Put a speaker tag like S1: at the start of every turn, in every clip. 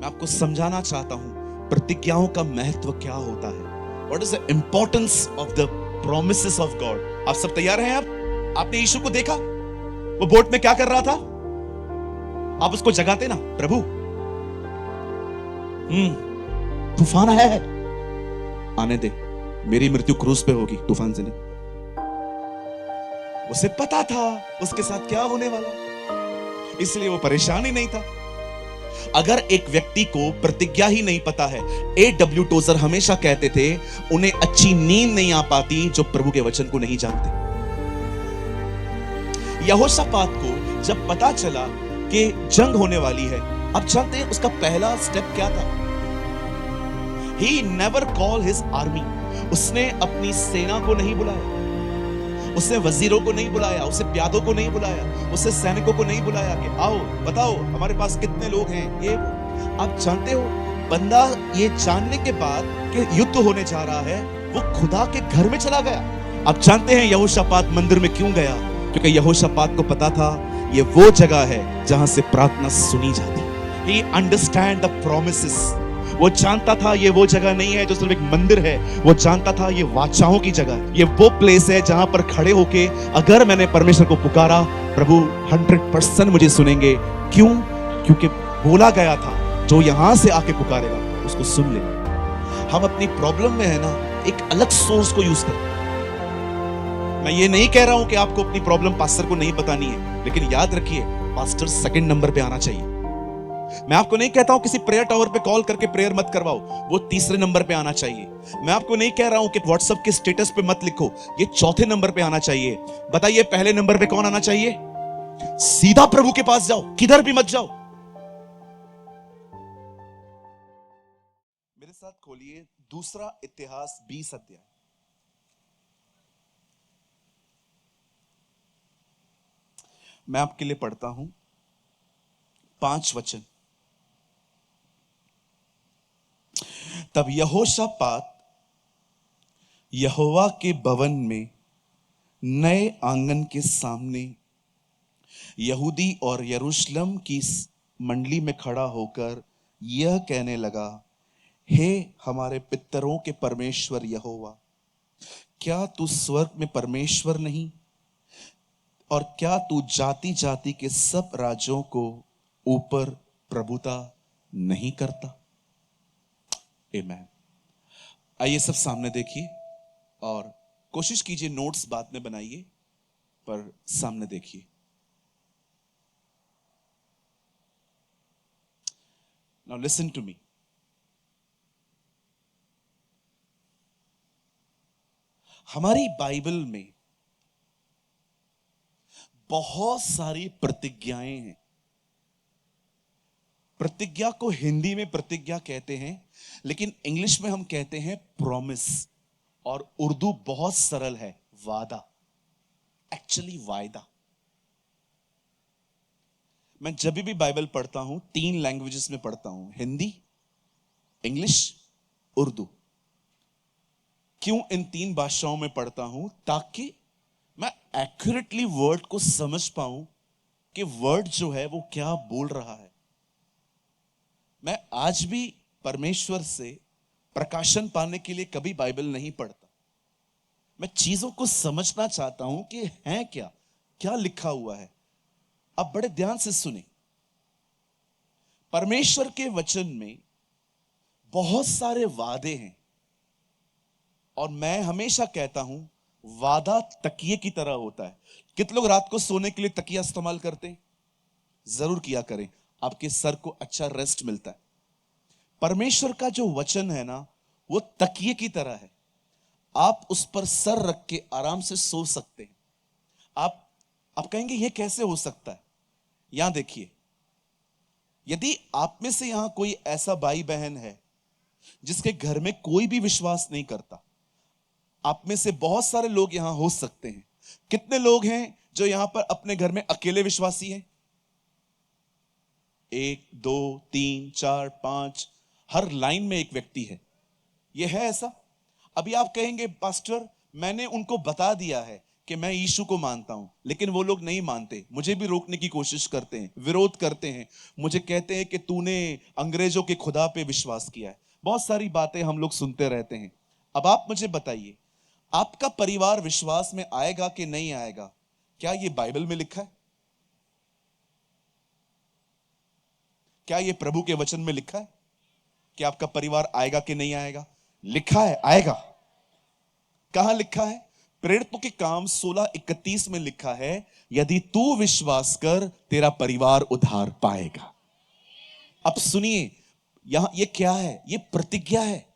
S1: मैं आपको समझाना चाहता हूं प्रतिज्ञाओं का महत्व क्या होता है। What is the importance of the promises of God. आप सब तैयार हैं? आपने यीशु को देखा, वो बोट में क्या कर रहा था? आप उसको जगाते ना, प्रभु तूफान है, आने दे, मेरी मृत्यु क्रूस पे होगी, तूफान से नहीं। उसे पता था उसके साथ क्या होने वाला, इसलिए वो परेशान ही नहीं था। अगर एक व्यक्ति को प्रतिज्ञा ही नहीं पता है, A.W. टोजर हमेशा कहते थे उन्हें अच्छी नींद नहीं आ पाती जो प्रभु के वचन को नहीं जानते। यहोशापात को जब पता चला कि जंग होने वाली है, अब जानते हैं उसका पहला स्टेप क्या था? He never called his army. उसने अपनी सेना को नहीं बुलाया, उसने वजीरों को नहीं बुलाया, उसे प्यादों को नहीं बुलाया, उसे सैनिकों को नहीं बुलाया कि आओ बताओ हमारे पास कितने लोग हैं। ये आप जानते हो, बंदा ये जानने के बाद कि युद्ध होने जा रहा है, वो खुदा के घर में चला गया। आप जानते हैं यहोशापात मंदिर में क्यों गया? क्योंकि यहोशापात को पता था ये वो जगह है जहां से प्रार्थना सुनी जाती। He understand the promises. वो जानता था ये वो जगह नहीं है जो सिर्फ एक मंदिर है, वो जानता था ये वाचाओं की जगह है। ये वो प्लेस है जहां पर खड़े होके अगर मैंने परमेश्वर को पुकारा, प्रभु 100% मुझे सुनेंगे। क्यों? क्योंकि बोला गया था जो यहां से आके पुकारेगा उसको सुन ले। हम अपनी प्रॉब्लम में है ना एक अलग सोर्स को यूज करते हैं। मैं ये नहीं कह रहा हूं कि आपको अपनी प्रॉब्लम पास्टर को नहीं बतानी है, लेकिन याद रखिए पास्टर सेकंड नंबर पे आना चाहिए। मैं आपको नहीं कहता हूं किसी प्रेयर टावर पे कॉल करके प्रेयर मत करवाओ, वो तीसरे नंबर पे आना चाहिए। मैं आपको नहीं कह रहा हूं कि व्हाट्सएप के स्टेटस पे मत लिखो, ये चौथे नंबर पे आना चाहिए। बताइए पहले नंबर पे कौन आना चाहिए? सीधा प्रभु के पास जाओ, किधर भी मत जाओ। मेरे साथ खोलिए दूसरा इतिहास 20 अध्याय। मैं आपके लिए पढ़ता हूं 5 वचन। तब यहोशापात यहोवा के भवन में नए आंगन के सामने यहूदी और यरूशलेम की मंडली में खड़ा होकर यह कहने लगा, हे हमारे पितरों के परमेश्वर यहोवा, क्या तू स्वर्ग में परमेश्वर नहीं, और क्या तू जाति जाति के सब राज्यों को ऊपर प्रभुता नहीं करता? आमेन। आइए सब सामने देखिए और कोशिश कीजिए नोट्स बाद में बनाइए, पर सामने देखिए। Now listen to me. हमारी बाइबल में बहुत सारी प्रतिज्ञाएं हैं। प्रतिज्ञा को हिंदी में प्रतिज्ञा कहते हैं, लेकिन इंग्लिश में हम कहते हैं प्रॉमिस, और उर्दू बहुत सरल है, वादा। एक्चुअली वायदा। मैं जब भी बाइबल पढ़ता हूं 3 लैंग्वेजेस में पढ़ता हूं, हिंदी, इंग्लिश, उर्दू। क्यों इन 3 भाषाओं में पढ़ता हूं? ताकि मैं एक्यूरेटली वर्ड को समझ पाऊं कि वर्ड जो है वो क्या बोल रहा है। मैं आज भी परमेश्वर से प्रकाशन पाने के लिए कभी बाइबल नहीं पढ़ता। मैं चीजों को समझना चाहता हूं कि है क्या, क्या लिखा हुआ है। अब बड़े ध्यान से सुने। परमेश्वर के वचन में बहुत सारे वादे हैं, और मैं हमेशा कहता हूं वादा तकिए की तरह होता है। कितने लोग रात को सोने के लिए तकिया इस्तेमाल करते हैं? जरूर किया करें, आपके सर को अच्छा रेस्ट मिलता है। परमेश्वर का जो वचन है ना, वो तकिए की तरह है। आप उस पर सर रख के आराम से सो सकते हैं। आप कहेंगे ये कैसे हो सकता है? यहां देखिए, यदि आप में से यहां कोई ऐसा भाई बहन है जिसके घर में कोई भी विश्वास नहीं करता, आप में से बहुत सारे लोग यहां हो सकते हैं। कितने लोग हैं जो यहां पर अपने घर में अकेले विश्वासी हैं? 1 2 3 4 5, हर लाइन में एक व्यक्ति है। यह है ऐसा? अभी आप कहेंगे पास्टर मैंने उनको बता दिया है कि मैं यीशु को मानता हूं, लेकिन वो लोग नहीं मानते, मुझे भी रोकने की कोशिश करते हैं, विरोध करते हैं, मुझे कहते हैं कि तूने अंग्रेजों के खुदा पे विश्वास किया है। बहुत सारी बातें हम लोग सुनते रहते हैं। अब आप मुझे बताइए, आपका परिवार विश्वास में आएगा कि नहीं आएगा? क्या ये बाइबल में लिखा है? क्या ये प्रभु के वचन में लिखा है कि आपका परिवार आएगा कि नहीं आएगा? लिखा है, आएगा। कहां लिखा है? प्रेरितों के काम 16:31 में लिखा है, यदि तू विश्वास कर तेरा परिवार उद्धार पाएगा। अब सुनिए, यहां ये क्या है? ये प्रतिज्ञा है,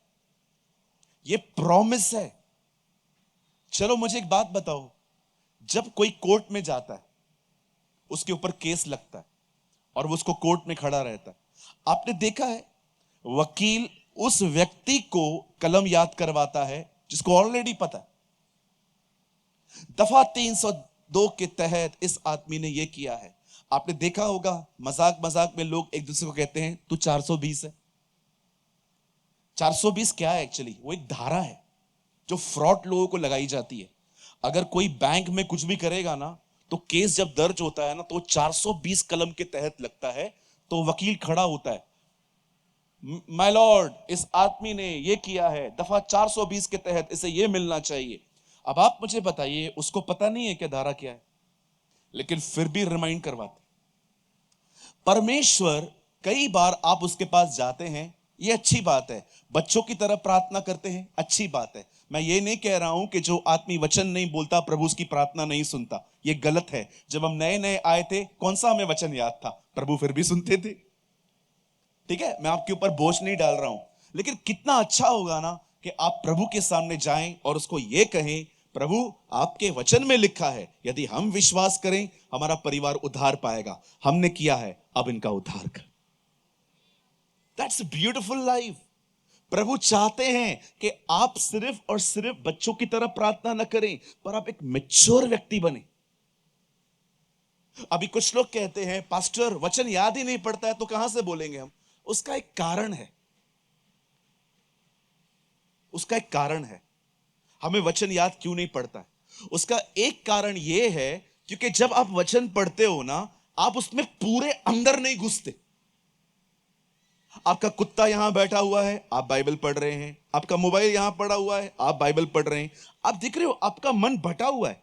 S1: ये प्रॉमिस है। चलो मुझे एक बात बताओ, जब कोई कोर्ट में जाता है, उसके ऊपर केस लगता है और वो उसको कोर्ट में खड़ा रहता है, आपने देखा है वकील उस व्यक्ति को कलम याद करवाता है जिसको ऑलरेडी पता है, दफा 302 के तहत इस आदमी ने यह किया है। आपने देखा होगा मजाक मजाक में लोग एक दूसरे को कहते हैं तू 420 है। 420 क्या है? एक्चुअली वो एक धारा है जो फ्रॉड लोगों को लगाई जाती है। अगर कोई बैंक में कुछ भी करेगा ना, तो केस जब दर्ज होता है ना, तो 420 कलम के तहत लगता है। तो वकील खड़ा होता है, माय लॉर्ड, इस आदमी ने यह किया है, दफा 420 के तहत इसे यह मिलना चाहिए। अब आप मुझे बताइए, उसको पता नहीं है कि धारा क्या है, लेकिन फिर भी रिमाइंड करवाते। परमेश्वर, कई बार आप उसके पास जाते हैं, ये अच्छी बात है, बच्चों की तरह प्रार्थना करते हैं, अच्छी बात है। मैं ये नहीं कह रहा हूं कि जो आदमी वचन नहीं बोलता प्रभु उसकी प्रार्थना नहीं सुनता, ये गलत है। जब हम नए नए आए थे, कौन सा हमें वचन याद था? प्रभु फिर भी सुनते थे। ठीक है, मैं आपके ऊपर बोझ नहीं डाल रहा हूं, लेकिन कितना अच्छा होगा ना कि आप प्रभु के सामने जाएं और उसको ये कहें, प्रभु आपके वचन में लिखा है यदि हम विश्वास करें हमारा परिवार उद्धार पाएगा। हमने किया है, अब इनका उद्धार कर। That's a beautiful life. प्रभु चाहते हैं कि आप सिर्फ और सिर्फ बच्चों की तरह प्रार्थना न करें, पर आप एक मैच्योर व्यक्ति बने। अभी कुछ लोग कहते हैं पास्टर वचन याद ही नहीं पड़ता है, तो कहां से बोलेंगे हम? उसका एक कारण है, उसका एक कारण है हमें वचन याद क्यों नहीं पड़ता है। उसका एक कारण यह है क्योंकि जब आप वचन पढ़ते हो ना, आप उसमें पूरे अंदर नहीं घुसते। आपका कुत्ता यहां बैठा हुआ है, आप बाइबल पढ़ रहे हैं। आपका मोबाइल यहां पड़ा हुआ है, आप बाइबल पढ़ रहे हैं। आप दिख रहे हो, आपका मन भटा हुआ है,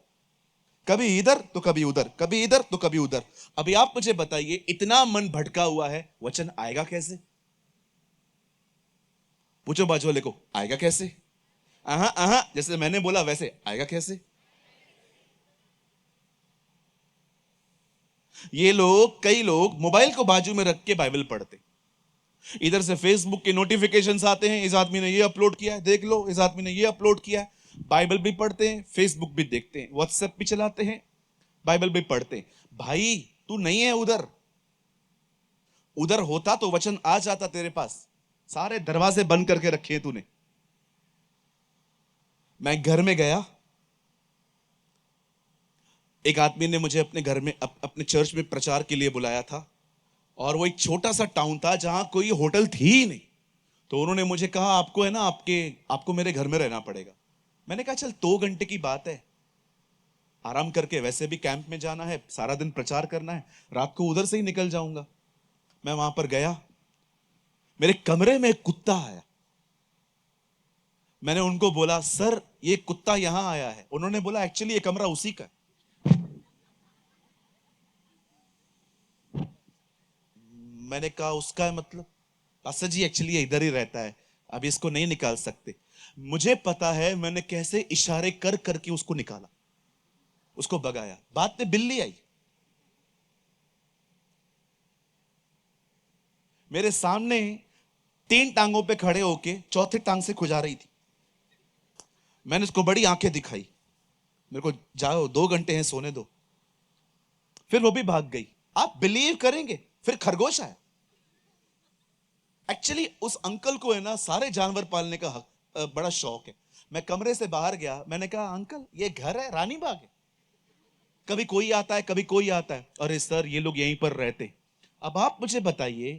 S1: कभी इधर तो कभी उधर, कभी इधर तो कभी उधर। अभी आप मुझे बताइए, इतना मन भटका हुआ है, वचन आएगा कैसे? पूछो बाजू वाले को, आएगा कैसे? जैसे मैंने बोला वैसे आएगा कैसे? ये लोग, कई लोग मोबाइल को बाजू में रख के बाइबल पढ़ते, इधर से फेसबुक के नोटिफिकेशंस आते हैं, इस आदमी ने ये अपलोड किया है, देख लो, इस आदमी ने ये अपलोड किया है। बाइबल भी पढ़ते हैं, फेसबुक भी देखते हैं, व्हाट्सएप भी चलाते हैं, बाइबल भी पढ़ते हैं। भाई तू नहीं है उधर, उधर होता तो वचन आ जाता तेरे पास। सारे दरवाजे बंद करके रखे हैं तूने। मैं घर में गया, एक आदमी ने मुझे अपने घर में, अपने चर्च में प्रचार के लिए बुलाया था, और वो एक छोटा सा टाउन था जहां कोई होटल थी ही नहीं। तो उन्होंने मुझे कहा आपको है ना, आपको मेरे घर में रहना पड़ेगा। मैंने कहा चल 2 घंटे की बात है, आराम करके, वैसे भी कैंप में जाना है, सारा दिन प्रचार करना है, रात को उधर से ही निकल जाऊंगा। मैं वहां पर गया, मेरे कमरे में एक कुत्ता आया। मैंने उनको बोला सर ये कुत्ता यहां आया है। उन्होंने बोला एक्चुअली ये कमरा उसी का है। मैंने कहा उसका है मतलब? पास्टर जी एक्चुअली ये इधर ही रहता है, अब इसको नहीं निकाल सकते। मुझे पता है मैंने कैसे इशारे कर करके उसको निकाला, उसको भगाया। बाद में बिल्ली आई, मेरे सामने 3 टांगों पे खड़े होके चौथे टांग से खुजा रही थी। मैंने उसको बड़ी आंखें दिखाई, मेरे को जाओ 2 घंटे हैं, सोने दो। फिर वो भी भाग गई। आप बिलीव करेंगे, फिर खरगोश आया। एक्चुअली उस अंकल को है ना सारे जानवर पालने का बड़ा शौक है। मैं कमरे से बाहर गया, मैंने कहा अंकल ये घर है, रानी बाग है, कभी कोई आता है कभी कोई आता है। अरे सर ये लोग यहीं पर रहते। अब आप मुझे बताइए,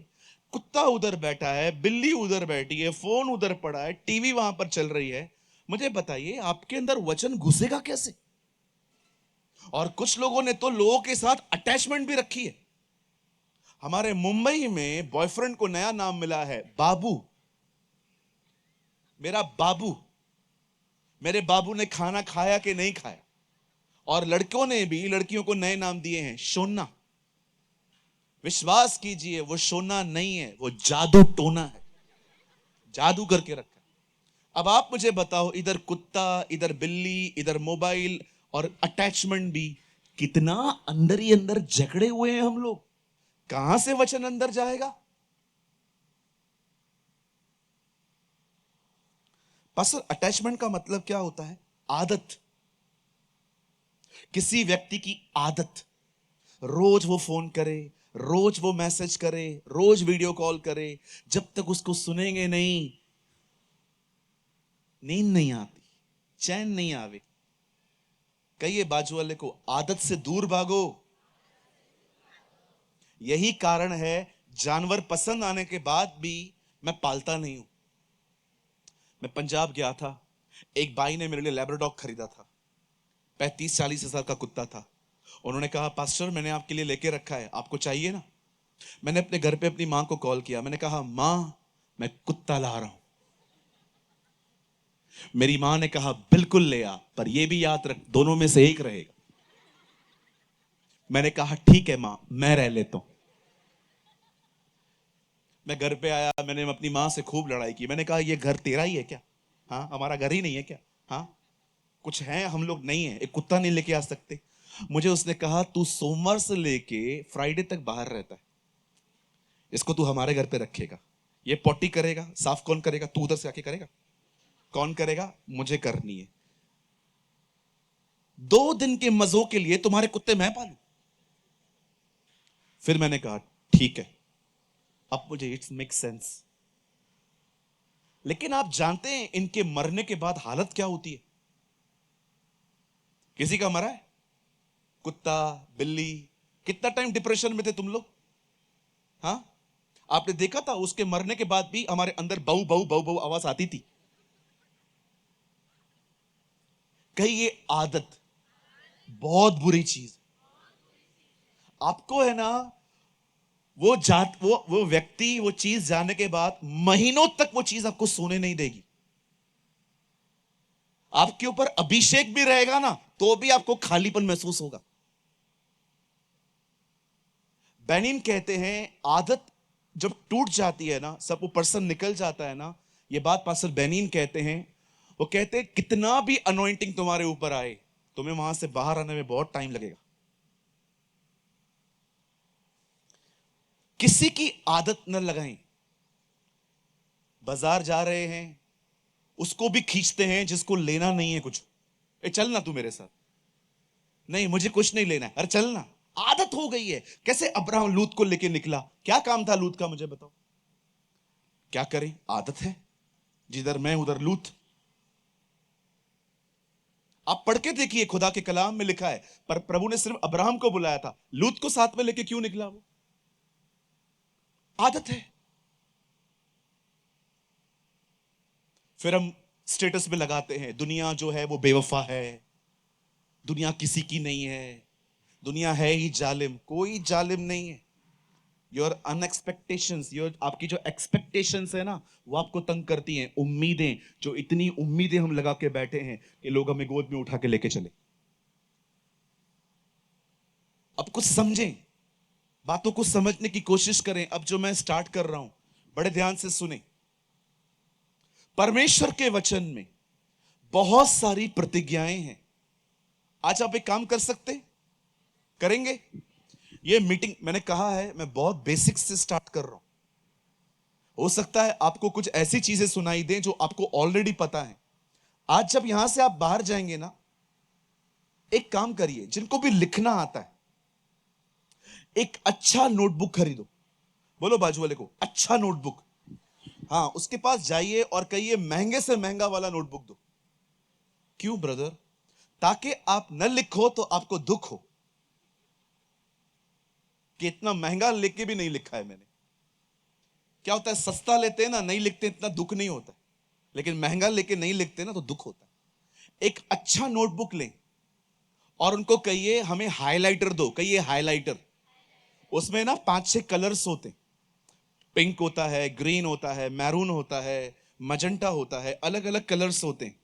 S1: कुत्ता उधर बैठा है, बिल्ली उधर बैठी है, फोन उधर पड़ा है, टीवी वहां पर चल रही है, मुझे बताइए आपके अंदर वचन घुसेगा कैसे? और कुछ लोगों ने तो लोगों के साथ अटैचमेंट भी रखी है। हमारे मुंबई में बॉयफ्रेंड को नया नाम मिला है, बाबू। मेरा बाबू। मेरे बाबू ने खाना खाया कि नहीं खाया। और लड़कों ने भी लड़कियों को नए नाम दिए हैं, सोना। विश्वास कीजिए, वो सोना नहीं है, वो जादू टोना है। जादू करके रखा है। अब आप मुझे बताओ, इधर कुत्ता, इधर बिल्ली, इधर मोबाइल और अटैचमेंट भी, कितना अंदर ही अंदर जकड़े हुए हैं हम लोग। कहां से वचन अंदर जाएगा? पास्टर, अटैचमेंट का मतलब क्या होता है? आदत। किसी व्यक्ति की आदत। रोज वो फोन करे, रोज वो मैसेज करे, रोज वीडियो कॉल करे, जब तक उसको सुनेंगे नहीं, नींद नहीं आती, चैन नहीं आवे। कहिए बाजू वाले को, आदत से दूर भागो। यही कारण है जानवर पसंद आने के बाद भी मैं पालता नहीं हूं। मैं पंजाब गया था, एक भाई ने मेरे लिए लैब्राडॉग खरीदा था। 35-40 हजार का कुत्ता था। उन्होंने कहा, पास्टर मैंने आपके लिए लेके रखा है, आपको चाहिए ना? मैंने अपने घर पे अपनी मां को कॉल किया। मैंने कहा, मां मैं कुत्ता ला रहा हूं। मेरी मां ने कहा, बिल्कुल ले आ, पर यह भी याद रख दोनों में से एक रहेगा। मैंने कहा, ठीक है मां, मैं रह लेता हूं। मैं घर पे आया, मैंने अपनी मां से खूब लड़ाई की। मैंने कहा, यह घर तेरा ही है क्या? हाँ, हमारा घर ही नहीं है क्या? हाँ, कुछ है हम लोग नहीं है, एक कुत्ता नहीं लेके आ सकते? मुझे उसने कहा, तू सोमवार से लेके फ्राइडे तक बाहर रहता है, इसको तू हमारे घर पे रखेगा। ये पॉटी करेगा, साफ कौन करेगा? तू उधर से आके करेगा? कौन करेगा? मुझे करनी है। 2 दिन के मजों के लिए तुम्हारे कुत्ते मैं पालू? फिर मैंने कहा, ठीक है, अब मुझे इट्स मेक सेंस। लेकिन आप जानते हैं इनके मरने के बाद हालत क्या होती है? किसी का मरा है? कुत्ता, बिल्ली, कितना टाइम डिप्रेशन में थे तुम लोग? हाँ, आपने देखा था उसके मरने के बाद भी हमारे अंदर बहु बहु बहु बहु आवाज आती थी। कहीं ये आदत बहुत बुरी चीज। आपको है ना, वो व्यक्ति, वो चीज जाने के बाद महीनों तक वो चीज आपको सोने नहीं देगी। आपके ऊपर अभिषेक भी रहेगा ना, तो भी आपको खालीपन महसूस होगा। बेनिन कहते हैं, आदत जब टूट जाती है ना, सब वो पर्सन निकल जाता है ना। ये बात पास्टर बेनिन कहते हैं। वो कहते हैं, कितना भी अनॉइंटिंग तुम्हारे ऊपर आए, तुम्हें वहां से बाहर आने में बहुत टाइम लगेगा। किसी की आदत न लगाएं। बाजार जा रहे हैं, उसको भी खींचते हैं जिसको लेना नहीं है कुछ। ए चल ना तू मेरे साथ। नहीं, मुझे कुछ नहीं लेना है। अरे चल ना। आदत हो गई है। कैसे अब्राहम लूत को लेके निकला? क्या काम था लूत का, मुझे बताओ। क्या करें, आदत है। जिधर मैं उधर लूत। आप पढ़ के देखिए, खुदा के कलाम में लिखा है, पर प्रभु ने सिर्फ अब्राहम को बुलाया था, लूत को साथ में लेके क्यों निकला? वो आदत है। फिर हम स्टेटस में लगाते हैं, दुनिया जो है वो बेवफा है, दुनिया किसी की नहीं है, दुनिया है ही जालिम। कोई जालिम नहीं है। योर अनएक्सपेक्टेशंस, योर आपकी जो एक्सपेक्टेशंस है ना, वो आपको तंग करती हैं। उम्मीदें, जो इतनी उम्मीदें हम लगा के बैठे हैं कि लोग हमें गोद में उठा के लेके चले। अब कुछ समझें, बातों को समझने की कोशिश करें। अब जो मैं स्टार्ट कर रहा हूं, बड़े ध्यान से सुने। परमेश्वर के वचन में बहुत सारी प्रतिज्ञाएं हैं। आज आप एक काम कर सकते, करेंगे? ये मीटिंग मैंने कहा है, मैं बहुत बेसिक से स्टार्ट कर रहा हूं। हो सकता है आपको कुछ ऐसी चीजें सुनाई दें जो आपको ऑलरेडी पता है। आज जब यहां से आप बाहर जाएंगे ना, एक काम करिए, जिनको भी लिखना आता है, एक अच्छा नोटबुक खरीदो। बोलो बाजू वाले को, अच्छा नोटबुक। हाँ, उसके पास जाइए और कहिए, महंगे से महंगा वाला नोटबुक दो। क्यों ब्रदर? ताकि आप न लिखो तो आपको दुख हो कि इतना महंगा लेके भी नहीं लिखा है मैंने। क्या होता है, सस्ता लेते हैं ना, नहीं लिखते, इतना दुख नहीं होता। लेकिन महंगा लेके नहीं लिखते ना, तो दुख होता है। एक अच्छा नोटबुक लें और उनको कहिए हमें हाइलाइटर दो, कहिए हाइलाइटर। उसमें ना 5-6 कलर्स होते हैं, पिंक होता है, ग्रीन होता है, मैरून होता है, मजेंटा होता है, अलग अलग कलर्स होते हैं।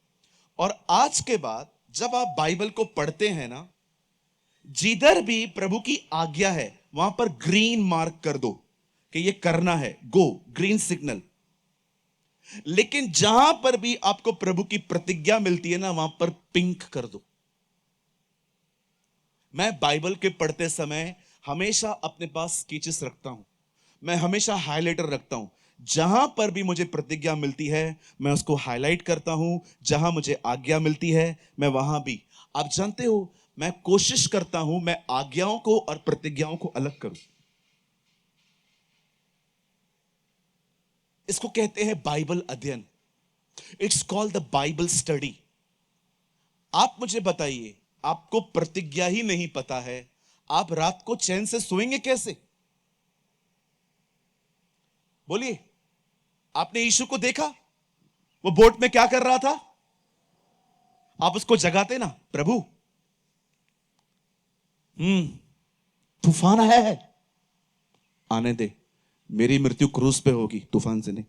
S1: और आज के बाद जब आप बाइबल को पढ़ते हैं ना, जिधर भी प्रभु की आज्ञा है वहां पर ग्रीन मार्क कर दो कि ये करना है, गो, ग्रीन सिग्नल। लेकिन जहां पर भी आपको प्रभु की प्रतिज्ञा मिलती है ना, वहां पर पिंक कर दो। मैं बाइबल के पढ़ते समय हमेशा अपने पास स्केचेस रखता हूं, मैं हमेशा हाइलाइटर रखता हूं। जहां पर भी मुझे प्रतिज्ञा मिलती है मैं उसको हाईलाइट करता हूं, जहां मुझे आज्ञा मिलती है मैं वहां भी। आप जानते हो, मैं कोशिश करता हूं मैं आज्ञाओं को और प्रतिज्ञाओं को अलग करूं। इसको कहते हैं बाइबल अध्ययन। It's called the Bible study. आप मुझे बताइए, आपको प्रतिज्ञा ही नहीं पता है, आप रात को चैन से सोएंगे कैसे? बोलिए। आपने यीशु को देखा, वो बोट में क्या कर रहा था? आप उसको जगाते ना, प्रभु तूफान है, आने दे, मेरी मृत्यु क्रूस पे होगी, तूफान से नहीं।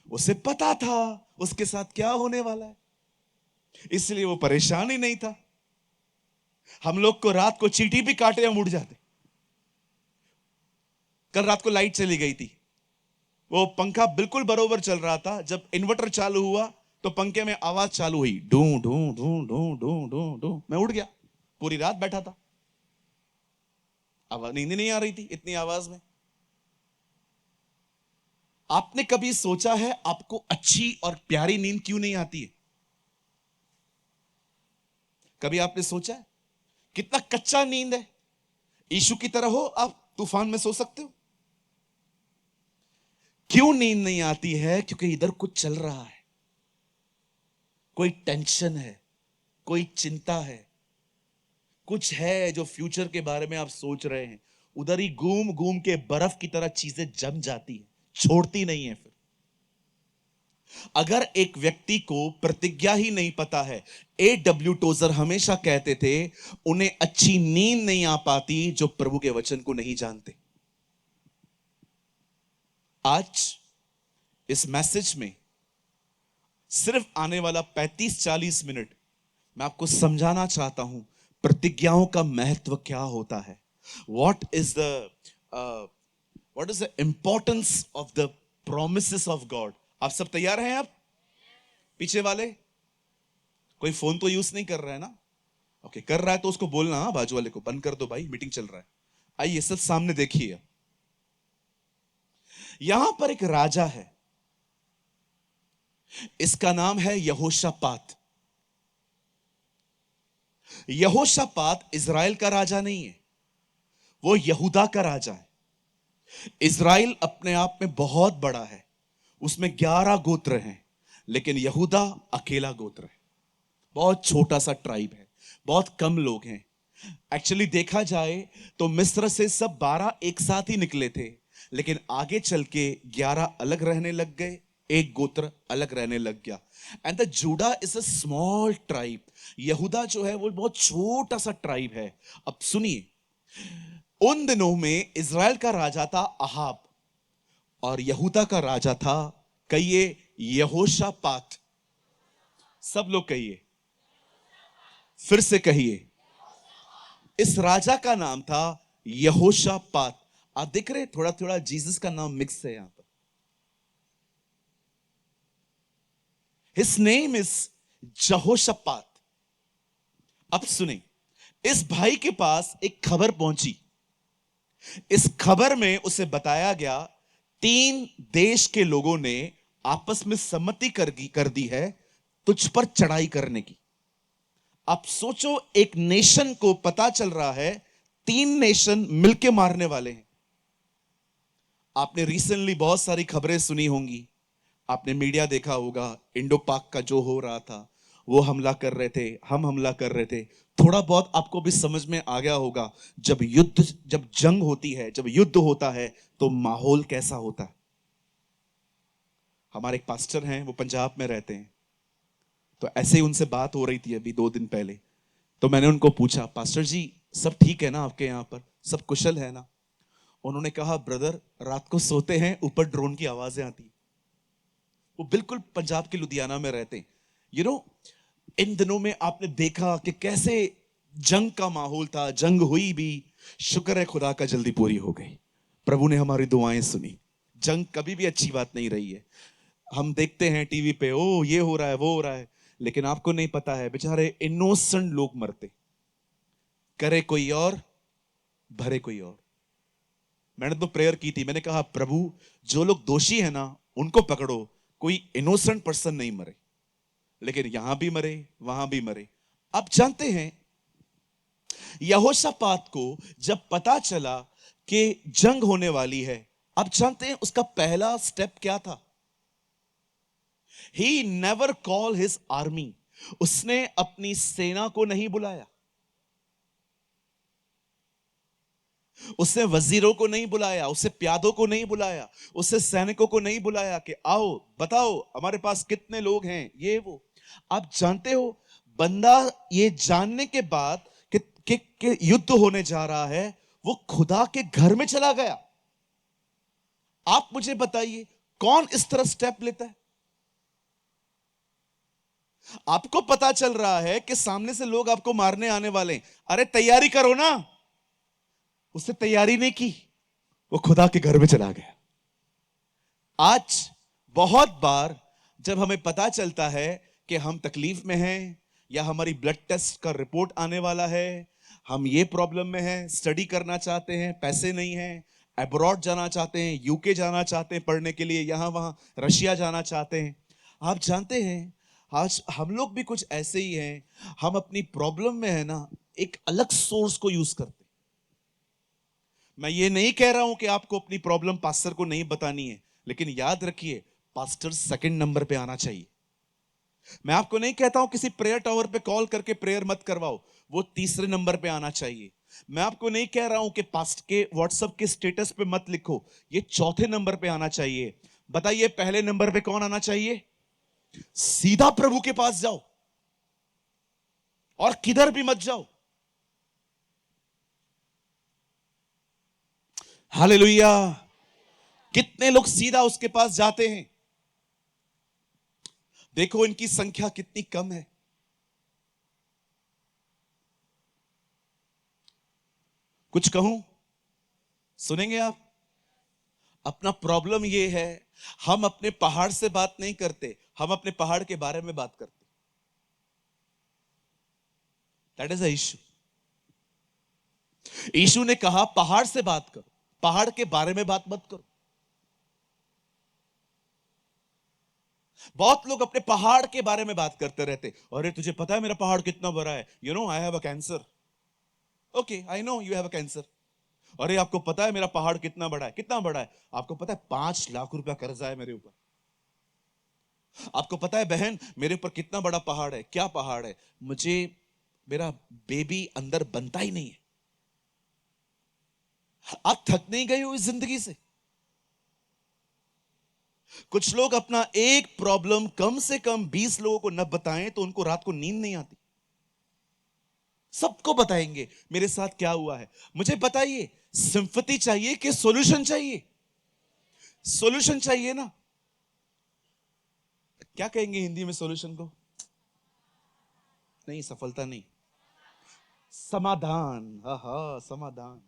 S1: उसे पता था उसके साथ क्या होने वाला है, इसलिए वो परेशान ही नहीं था। हम लोग को रात को चींटी भी काटे हम उड़ जाते। कल रात को लाइट चली गई थी, वो पंखा बिल्कुल बरोबर चल रहा था, जब इन्वर्टर चालू हुआ तो पंखे में आवाज चालू हुई, ढू ढू ढू ढू ढू ढू ढू। मैं उठ गया, पूरी रात बैठा था, आवाज, नींद नहीं आ रही थी इतनी आवाज में। आपने कभी सोचा है आपको अच्छी और प्यारी नींद क्यों नहीं आती है? कभी आपने सोचा है कितना कच्चा नींद है? यीशु की तरह हो आप, तूफान में सो सकते हो। क्यों नींद नहीं आती है? क्योंकि इधर कुछ चल रहा है, कोई टेंशन है, कोई चिंता है, कुछ है जो फ्यूचर के बारे में आप सोच रहे हैं। उधर ही घूम घूम के बर्फ की तरह चीजें जम जाती है, छोड़ती नहीं है। फिर अगर एक व्यक्ति को प्रतिज्ञा ही नहीं पता है, A.W. टोजर हमेशा कहते थे उन्हें अच्छी नींद नहीं आ पाती जो प्रभु के वचन को नहीं जानते। आज इस मैसेज में सिर्फ आने वाला 35-40 मिनट मैं आपको समझाना चाहता हूं प्रतिज्ञाओं का महत्व क्या होता है। What is the importance of the promises of God. आप सब तैयार हैं? आप पीछे वाले कोई फोन तो यूज नहीं कर रहा है ना? ओके, कर रहा है तो उसको बोलना, बाजू वाले को बंद कर दो भाई, मीटिंग चल रहा है। आइए सब सामने देखिए। यहां पर एक राजा है, इसका नाम है यहोशापात। यहोशापात इजराइल का राजा नहीं है, वो यहूदा का राजा है। इजराइल अपने आप में बहुत बड़ा है, उसमें 11 गोत्र हैं, लेकिन यहूदा अकेला गोत्र है, बहुत छोटा सा ट्राइब है, बहुत कम लोग हैं। एक्चुअली देखा जाए तो मिस्र से सब 12 एक साथ ही निकले थे, लेकिन आगे चल के 11 अलग रहने लग गए, एक गोत्र अलग रहने लग गया। And the Judah is a small tribe. यहूदा जो है वो बहुत छोटा सा ट्राइब है। अब सुनिए, उन दिनों में इजराइल का राजा था अहाब और यहूदा का राजा था, कहिए, यहोशापात। सब लोग कहिए, फिर से कहिए। इस राजा का नाम था यहोशापात। आप देख रहे थोड़ा थोड़ा जीसस का नाम मिक्स है यहां पर। His name is Jehoshaphat. अब सुने, इस भाई के पास एक खबर पहुंची। इस खबर में उसे बताया गया 3 देश के लोगों ने आपस में सम्मति कर दी है तुझ पर चढ़ाई करने की। आप सोचो, एक नेशन को पता चल रहा है 3 नेशन मिलके मारने वाले हैं। आपने रिसेंटली बहुत सारी खबरें सुनी होंगी, आपने मीडिया देखा होगा, इंडो पाक का जो हो रहा था, वो हमला कर रहे थे, हम हमला कर रहे थे। थोड़ा बहुत आपको भी समझ में आ गया होगा, जब जंग होती है, जब युद्ध होता है तो माहौल कैसा होता है। हमारे एक पास्टर हैं, वो पंजाब में रहते हैं। तो ऐसे ही उनसे बात हो रही थी अभी 2 दिन पहले। तो मैंने उनको पूछा, पास्टर जी सब ठीक है ना आपके यहाँ पर, सब कुशल है ना? उन्होंने कहा, ब्रदर रात को सोते हैं ऊपर ड्रोन की आवाजें आती। वो बिल्कुल पंजाब के लुधियाना में रहते हैं। इन दिनों में आपने देखा कि कैसे जंग का माहौल था, जंग हुई भी, शुक्र है खुदा का जल्दी पूरी हो गई, प्रभु ने हमारी दुआएं सुनी। जंग कभी भी अच्छी बात नहीं रही है। हम देखते हैं टीवी पे, ओ ये हो रहा है वो हो रहा है, लेकिन आपको नहीं पता है बेचारे इनोसेंट लोग मरते, करे कोई और भरे कोई और। मैंने तो प्रेयर की थी, मैंने कहा प्रभु जो लोग दोषी है ना उनको पकड़ो, कोई इनोसेंट पर्सन नहीं मरे, लेकिन यहां भी मरे वहां भी मरे। अब जानते हैं यहोशापात को जब पता चला कि जंग होने वाली है, अब जानते हैं उसका पहला स्टेप क्या था? He never call his army. उसने अपनी सेना को नहीं बुलाया, उसने वजीरों को नहीं बुलाया, उससे प्यादों को नहीं बुलाया, उससे सैनिकों को नहीं बुलाया कि आओ बताओ हमारे पास कितने लोग हैं ये वो। आप जानते हो बंदा ये जानने के बाद कि युद्ध होने जा रहा है, वो खुदा के घर में चला गया। आप मुझे बताइए कौन इस तरह स्टेप लेता है? आपको पता चल रहा है कि सामने से लोग आपको मारने आने वाले हैं, अरे तैयारी करो ना। उसने तैयारी नहीं की, वो खुदा के घर में चला गया। आज बहुत बार जब हमें पता चलता है कि हम तकलीफ में हैं, या हमारी ब्लड टेस्ट का रिपोर्ट आने वाला है, हम ये प्रॉब्लम में हैं, स्टडी करना चाहते हैं, पैसे नहीं हैं, अब्रॉड जाना चाहते हैं, यूके जाना चाहते हैं पढ़ने के लिए, यहां वहां रशिया जाना चाहते हैं। आप जानते हैं आज हम लोग भी कुछ ऐसे ही हैं, हम अपनी प्रॉब्लम में है ना एक अलग सोर्स को यूज करते हैं। मैं ये नहीं कह रहा हूं कि आपको अपनी प्रॉब्लम पास्टर को नहीं बतानी है, लेकिन याद रखिए पास्टर सेकंड नंबर पे आना चाहिए। मैं आपको नहीं कहता हूं किसी प्रेयर टावर पे कॉल करके प्रेयर मत करवाओ, वो तीसरे नंबर पे आना चाहिए। मैं आपको नहीं कह रहा हूं कि पास्ट के व्हाट्सएप के स्टेटस पे मत लिखो, ये चौथे नंबर पे आना चाहिए। बताइए पहले नंबर पे कौन आना चाहिए? सीधा प्रभु के पास जाओ और किधर भी मत जाओ। हालेलुया। कितने लोग सीधा उसके पास जाते हैं? देखो इनकी संख्या कितनी कम है। कुछ कहूं, सुनेंगे आप? अपना प्रॉब्लम ये है, हम अपने पहाड़ से बात नहीं करते, हम अपने पहाड़ के बारे में बात करते। That is a issue. यीशु ने कहा पहाड़ से बात करो, पहाड़ के बारे में बात मत करो। बहुत लोग अपने पहाड़ के बारे में बात करते रहते, अरे तुझे पता है मेरा पहाड़ कितना बड़ा है, you know I have a cancer. Okay I know you have a cancer. अरे आपको पता है मेरा पहाड़ कितना बड़ा है? कितना बड़ा है? आपको पता है 5 लाख रुपया कर्जा है मेरे ऊपर। आपको पता है बहन मेरे ऊपर कितना बड़ा पहाड़ है? क्या पहाड़ है? मुझे मेरा बेबी अंदर बनता ही नहीं है। आप थक नहीं गए हो इस जिंदगी से? कुछ लोग अपना एक प्रॉब्लम कम से कम 20 लोगों को न बताएं तो उनको रात को नींद नहीं आती। सबको बताएंगे मेरे साथ क्या हुआ है। मुझे बताइए सिंपैथी चाहिए कि सॉल्यूशन चाहिए? सॉल्यूशन चाहिए ना। क्या कहेंगे हिंदी में सॉल्यूशन को? नहीं, सफलता नहीं, समाधान। हाँ हाँ समाधान।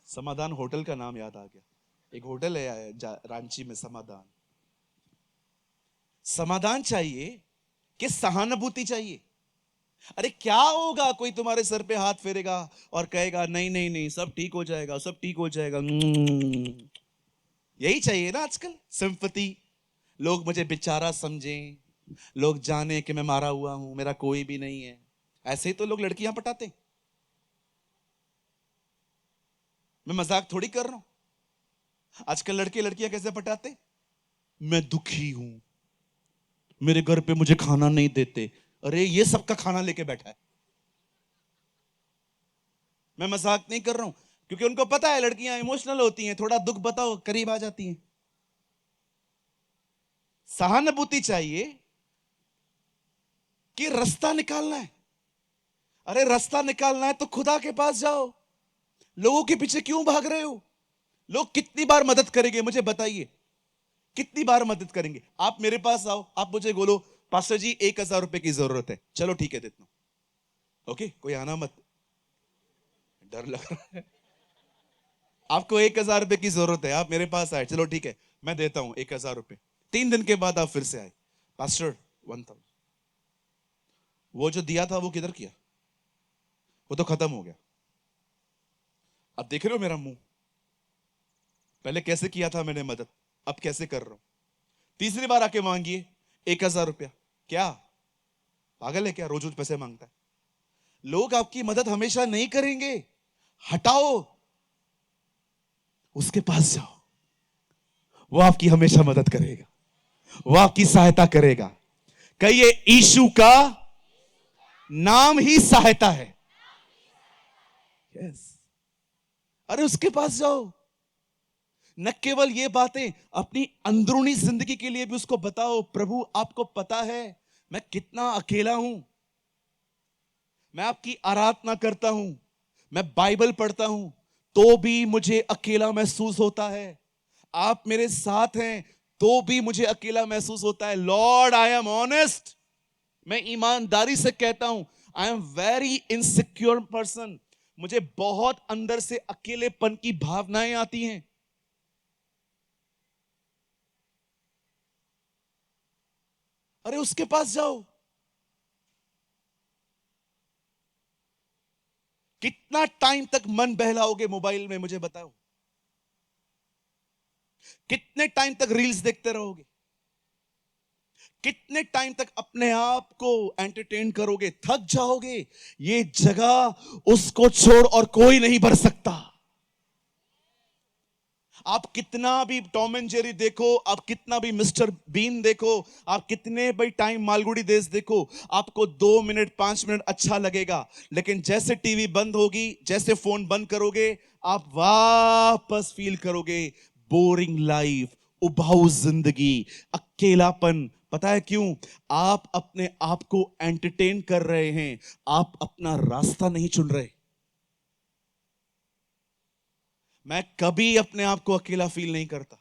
S1: समाधान होटल का नाम याद आ गया। एक होटल है रांची में, समाधान। समाधान चाहिए कि सहानुभूति चाहिए? अरे क्या होगा, कोई तुम्हारे सर पे हाथ फेरेगा और कहेगा नहीं नहीं नहीं सब ठीक हो जाएगा, सब ठीक हो जाएगा। यही चाहिए ना आजकल, सिंपैथी। लोग मुझे बेचारा समझें, लोग जाने कि मैं मारा हुआ हूं, मेरा कोई भी नहीं है। ऐसे ही तो लोग लड़कियां पटाते। मैं मजाक थोड़ी कर रहा हूं। आजकल लड़के लड़कियां कैसे पटाते? मैं दुखी हूं, मेरे घर पे मुझे खाना नहीं देते। अरे ये सबका खाना लेके बैठा है। मैं मजाक नहीं कर रहा हूं, क्योंकि उनको पता है लड़कियां इमोशनल होती हैं, थोड़ा दुख बताओ करीब आ जाती हैं। सहानुभूति चाहिए कि रास्ता निकालना है। अरे रास्ता निकालना है तो खुदा के पास जाओ, लोगों के पीछे क्यों भाग रहे हो? लोग कितनी बार मदद करेंगे मुझे बताइए, कितनी बार मदद करेंगे? आप मेरे पास आओ, आप मुझे बोलो पास्टर जी 1,000 रुपए की जरूरत है, चलो ठीक है देता हूं। ओके, कोई आना मत, डर लग रहा है। आपको 1,000 रुपए की जरूरत है, आप मेरे पास आए, चलो ठीक है मैं देता हूं 1,000 रुपए। 3 दिन के बाद आप फिर से आए, पास्टर 1,000। वो जो दिया था वो किधर किया? वो तो खत्म हो गया। अब देख रहे हो मेरा मुंह, पहले कैसे किया था मैंने मदद, अब कैसे कर रहा हूं। तीसरी बार आके मांगिए 1,000 रुपया, क्या पागल है क्या? रोज रोज पैसे मांगता है। लोग आपकी मदद हमेशा नहीं करेंगे, हटाओ, उसके पास जाओ, वो आपकी हमेशा मदद करेगा, वो आपकी सहायता करेगा। कहिए यीशु का नाम ही सहायता है। यस, अरे उसके पास जाओ। न केवल ये बातें, अपनी अंदरूनी जिंदगी के लिए भी उसको बताओ, प्रभु आपको पता है मैं कितना अकेला हूं, मैं आपकी आराधना करता हूं, मैं बाइबल पढ़ता हूं, तो भी मुझे अकेला महसूस होता है। आप मेरे साथ हैं तो भी मुझे अकेला महसूस होता है। लॉर्ड आई एम ऑनेस्ट, मैं ईमानदारी से कहता हूं, I am very insecure person, मुझे बहुत अंदर से अकेलेपन की भावनाएं आती हैं। अरे उसके पास जाओ। कितना टाइम तक मन बहलाओगे मोबाइल में मुझे बताओ? कितने टाइम तक रील्स देखते रहोगे? कितने टाइम तक अपने आप को एंटरटेन करोगे? थक जाओगे। ये जगह उसको छोड़ और कोई नहीं भर सकता। आप कितना भी टॉम एंड जेरी देखो, आप कितना भी मिस्टर बीन देखो, आप कितने भी टाइम मालगुडी देश देखो, आपको 2 मिनट 5 मिनट अच्छा लगेगा, लेकिन जैसे टीवी बंद होगी, जैसे फोन बंद करोगे, आप वापस फील करोगे बोरिंग लाइफ, उबाऊ जिंदगी, अकेलापन। पता है क्यों? आप अपने आप को एंटरटेन कर रहे हैं, आप अपना रास्ता नहीं चुन रहे। मैं कभी अपने आप को अकेला फील नहीं करता,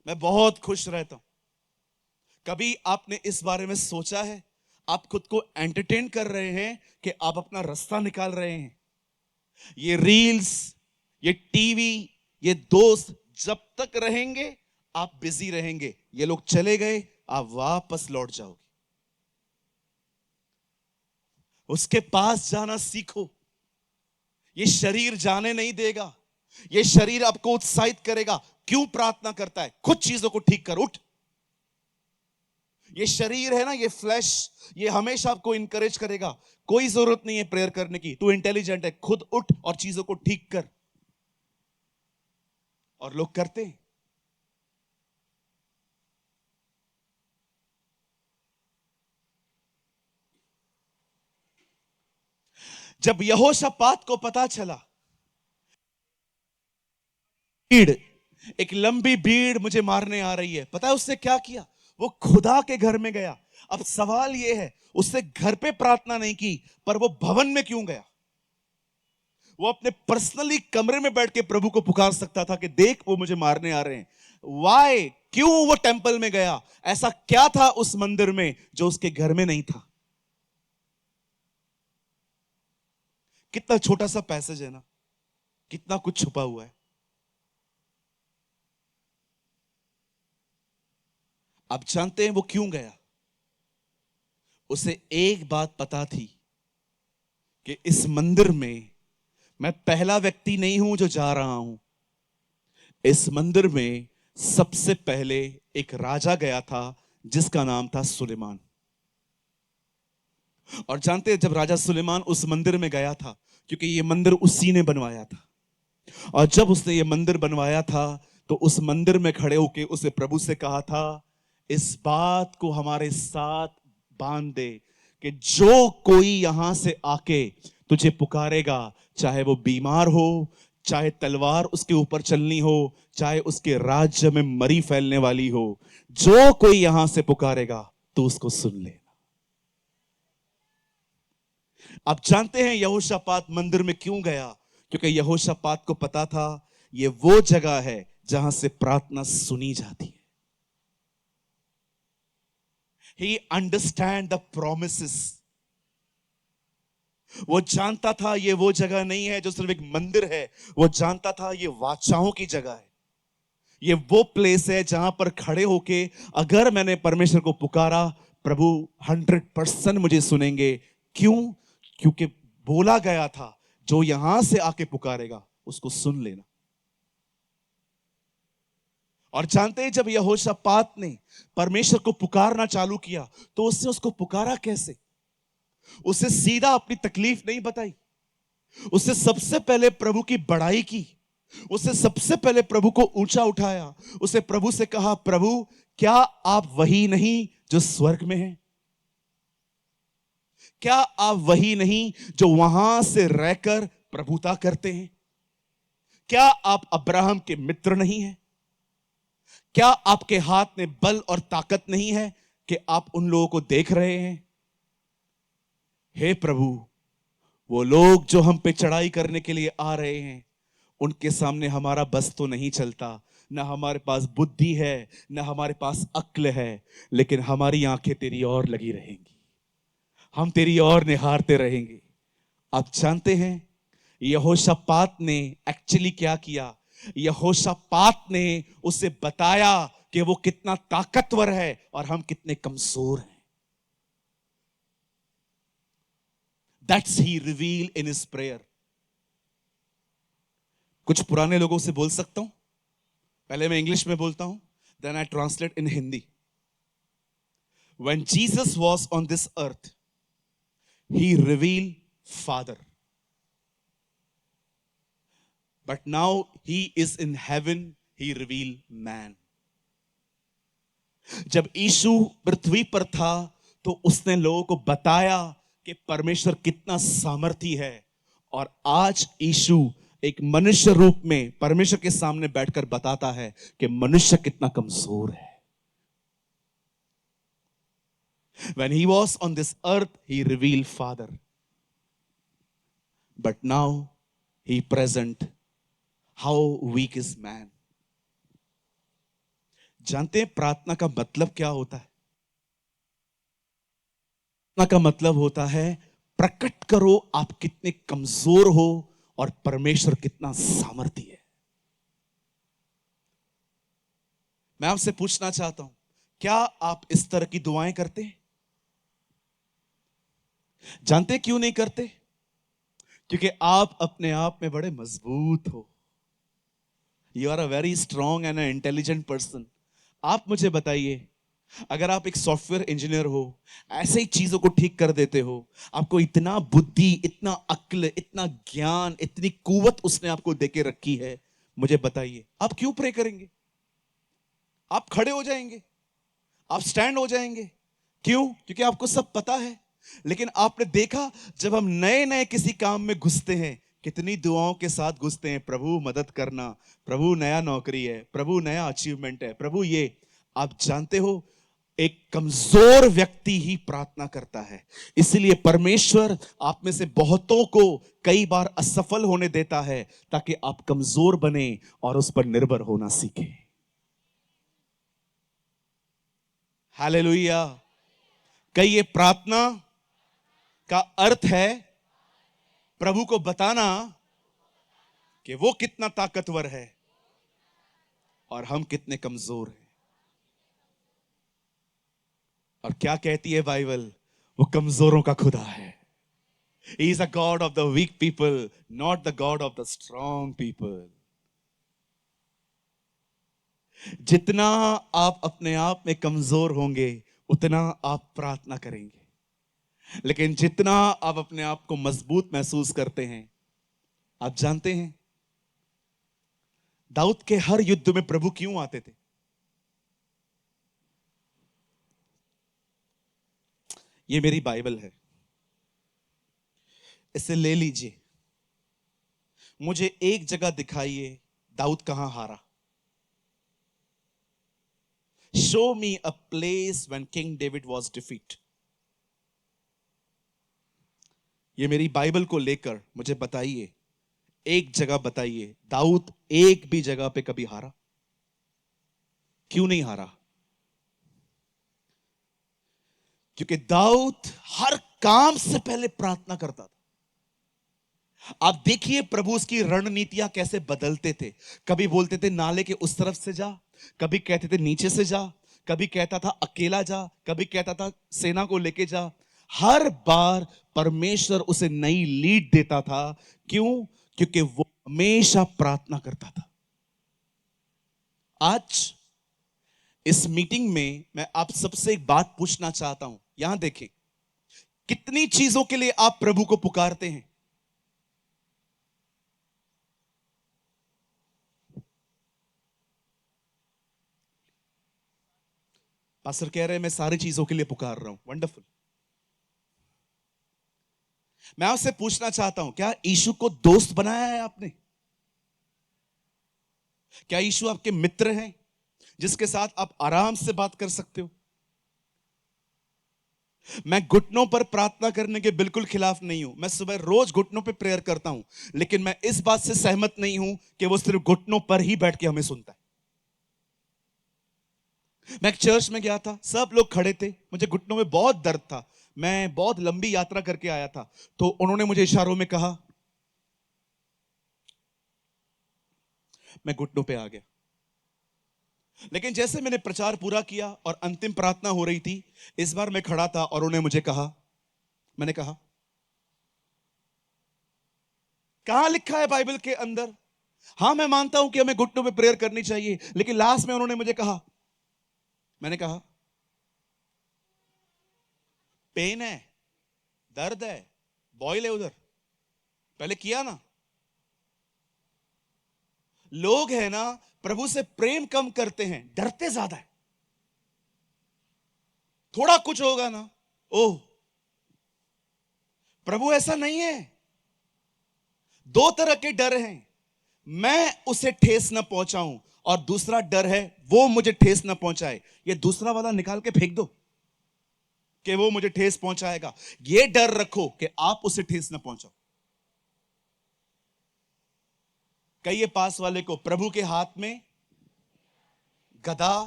S1: मैं बहुत खुश रहता हूं। कभी आपने इस बारे में सोचा है? आप खुद को एंटरटेन कर रहे हैं कि आप अपना रास्ता निकाल रहे हैं। ये रील्स, ये टीवी, ये दोस्त जब तक रहेंगे आप बिजी रहेंगे। ये लोग चले गए, आप वापस लौट जाओगे। उसके पास जाना सीखो। ये शरीर जाने नहीं देगा, ये शरीर आपको उत्साहित करेगा। क्यों प्रार्थना करता है? कुछ चीजों को ठीक कर, उठ। ये शरीर है ना, ये फ्लैश, ये हमेशा आपको इंकरेज करेगा, कोई जरूरत नहीं है प्रेयर करने की, तू इंटेलिजेंट है, खुद उठ और चीजों को ठीक कर। और लोग करते हैं। जब यहोशापात को पता चला भीड़, एक लंबी भीड़ मुझे मारने आ रही है, पता है उसने क्या किया? वो खुदा के घर में गया। अब सवाल यह है, उसने घर पे प्रार्थना नहीं की, पर वो भवन में क्यों गया? वो अपने पर्सनली कमरे में बैठ के प्रभु को पुकार सकता था कि देख वो मुझे मारने आ रहे हैं। वाई? क्यों वो टेंपल में गया? ऐसा क्या था उस मंदिर में जो उसके घर में नहीं था? कितना छोटा सा पैसेज है ना, कितना कुछ छुपा हुआ है। आप जानते हैं वो क्यों गया? उसे एक बात पता थी कि इस मंदिर में मैं पहला व्यक्ति नहीं हूं जो जा रहा हूं। इस मंदिर में सबसे पहले एक राजा गया था जिसका नाम था सुलेमान। और जानते हैं जब राजा सुलेमान उस मंदिर में गया था, क्योंकि ये मंदिर उसी ने बनवाया था, और जब उसने ये मंदिर बनवाया था तो उस मंदिर में खड़े होकर उसे प्रभु से कहा था, इस बात को हमारे साथ बांध दे कि जो कोई यहां से आके तुझे पुकारेगा, चाहे वो बीमार हो, चाहे तलवार उसके ऊपर चलनी हो, चाहे उसके राज्य में मरी फैलने वाली हो, जो कोई यहां से पुकारेगा तो उसको सुन लेना। आप जानते हैं यहोशापात मंदिर में क्यों गया? क्योंकि यहोशापात को पता था ये वो जगह है जहां से प्रार्थना सुनी जाती है। He understand the promises. वो जानता था ये वो जगह नहीं है जो सिर्फ एक मंदिर है, वो जानता था ये वाचाओं की जगह है। ये वो प्लेस है जहां पर खड़े होके अगर मैंने परमेश्वर को पुकारा, प्रभु 100% मुझे सुनेंगे। क्यों? क्योंकि बोला गया था जो यहां से आके पुकारेगा उसको सुन लेना। और जानते हैं जब यहोशापात ने परमेश्वर को पुकारना चालू किया तो उसने उसको पुकारा कैसे? उसे सीधा अपनी तकलीफ नहीं बताई, उससे सबसे पहले प्रभु की बड़ाई की, उससे सबसे पहले प्रभु को ऊंचा उठाया। उसे प्रभु से कहा, प्रभु क्या आप वही नहीं जो स्वर्ग में हैं? क्या आप वही नहीं जो वहां से रहकर प्रभुता करते हैं? क्या आप अब्राहम के मित्र नहीं हैं? क्या आपके हाथ में बल और ताकत नहीं है कि आप उन लोगों को देख रहे हैं? हे प्रभु, वो लोग जो हम पे चढ़ाई करने के लिए आ रहे हैं उनके सामने हमारा बस तो नहीं चलता, ना हमारे पास बुद्धि है, ना हमारे पास अक्ल है, लेकिन हमारी आंखें तेरी ओर लगी रहेंगी, हम तेरी ओर निहारते रहेंगे। आप जानते हैं यहोशापात ने एक्चुअली क्या किया? यहोशापात ने उसे बताया कि वो कितना ताकतवर है और हम कितने कमजोर हैं। That's he revealed in his prayer. कुछ पुराने लोगों से बोल सकता हूं, पहले मैं इंग्लिश में बोलता हूं, then I translate in Hindi. When Jesus was on this earth, he revealed Father. But now he is in heaven, he revealed man. जब यीशु पृथ्वी पर था तो उसने लोगों को बताया कि परमेश्वर कितना सामर्थी है, और आज यीशु एक मनुष्य रूप में परमेश्वर के सामने बैठकर बताता है कि मनुष्य कितना कमजोर है। When he was on this earth, he revealed Father. But now he present how weak is man. जानते हैं प्रार्थना का मतलब क्या होता है? प्रार्थना का मतलब होता है प्रकट करो आप कितने कमजोर हो और परमेश्वर कितना सामर्थी है। मैं आपसे पूछना चाहता हूं, क्या आप इस तरह की दुआएं करते हैं? जानते क्यों नहीं करते? क्योंकि आप अपने आप में बड़े मजबूत हो। You are a very strong and intelligent person. आप मुझे बताइए, अगर आप एक सॉफ्टवेयर इंजीनियर हो, ऐसे ही चीजों को ठीक कर देते हो, आपको इतना बुद्धि, इतना अक्ल, इतना ज्ञान, इतनी कुवत उसने आपको देके रखी है, मुझे बताइए आप क्यों प्रे करेंगे? आप खड़े हो जाएंगे, आप स्टैंड हो जाएंगे। क्यों? क्योंकि आपको सब पता है। लेकिन आपने देखा जब हम नए नए किसी काम में घुसते हैं, कितनी दुआओं के साथ घुसते हैं, प्रभु मदद करना, प्रभु नया नौकरी है, प्रभु नया अचीवमेंट है, प्रभु ये। आप जानते हो एक कमजोर व्यक्ति ही प्रार्थना करता है, इसलिए परमेश्वर आप में से बहुतों को कई बार असफल होने देता है ताकि आप कमजोर बने और उस पर निर्भर होना सीखें। हालेलुया। कई ये प्रार्थना का अर्थ है प्रभु को बताना कि वो कितना ताकतवर है और हम कितने कमजोर हैं। और क्या कहती है बाइबल? वो कमजोरों का खुदा है। He is a God of the weak people, not the God of the strong people. जितना आप अपने आप में कमजोर होंगे उतना आप प्रार्थना करेंगे, लेकिन जितना आप अपने आप को मजबूत महसूस करते हैं, आप जानते हैं दाऊद के हर युद्ध में प्रभु क्यों आते थे? ये मेरी बाइबल है, इसे ले लीजिए। मुझे एक जगह दिखाइए दाऊद कहां हारा। Show me a place when king David was defeat. ये मेरी बाइबल को लेकर मुझे बताइए, एक जगह बताइए, दाऊद एक भी जगह पे कभी हारा? क्यों नहीं हारा? क्योंकि दाऊद हर काम से पहले प्रार्थना करता था। आप देखिए प्रभु उसकी रणनीतियां कैसे बदलते थे। कभी बोलते थे नाले के उस तरफ से जा, कभी कहते थे नीचे से जा, कभी कहता था अकेला जा, कभी कहता था सेना को लेके जा। हर बार परमेश्वर उसे नई लीड देता था। क्यों? क्योंकि वो हमेशा प्रार्थना करता था। आज इस मीटिंग में मैं आप सबसे एक बात पूछना चाहता हूं। यहां देखें, कितनी चीजों के लिए आप प्रभु को पुकारते हैं? पास्टर कह रहे हैं मैं सारी चीजों के लिए पुकार रहा हूं। वंडरफुल। मैं आपसे पूछना चाहता हूं, क्या यीशु को दोस्त बनाया है आपने? क्या यीशु आपके मित्र हैं जिसके साथ आप आराम से बात कर सकते हो? मैं घुटनों पर प्रार्थना करने के बिल्कुल खिलाफ नहीं हूं। मैं सुबह रोज घुटनों पे प्रेयर करता हूं, लेकिन मैं इस बात से सहमत नहीं हूं कि वो सिर्फ घुटनों पर ही बैठ के हमें सुनता है। मैं एक चर्च में गया था, सब लोग खड़े थे, मुझे घुटनों में बहुत दर्द था। मैं बहुत लंबी यात्रा करके आया था, तो उन्होंने मुझे इशारों में कहा, मैं घुटनों पे आ गया। लेकिन जैसे मैंने प्रचार पूरा किया और अंतिम प्रार्थना हो रही थी, इस बार मैं खड़ा था और उन्होंने मुझे कहा, मैंने कहा कहां लिखा है बाइबल के अंदर? हां मैं मानता हूं कि हमें घुटनों पे प्रेयर करनी चाहिए, लेकिन लास्ट में उन्होंने मुझे कहा, मैंने कहा पेन है, दर्द है, बॉयल है उधर, पहले किया ना। लोग है ना प्रभु से प्रेम कम करते हैं, डरते ज्यादा है। थोड़ा कुछ होगा ना, ओह। प्रभु ऐसा नहीं है। दो तरह के डर हैं, मैं उसे ठेस ना पहुंचाऊं, और दूसरा डर है वो मुझे ठेस ना पहुंचाए। ये दूसरा वाला निकाल के फेंक दो कि वो मुझे ठेस पहुंचाएगा। ये डर रखो कि आप उसे ठेस ना पहुंचाओ। कहिए पास वाले को, प्रभु के हाथ में गदा,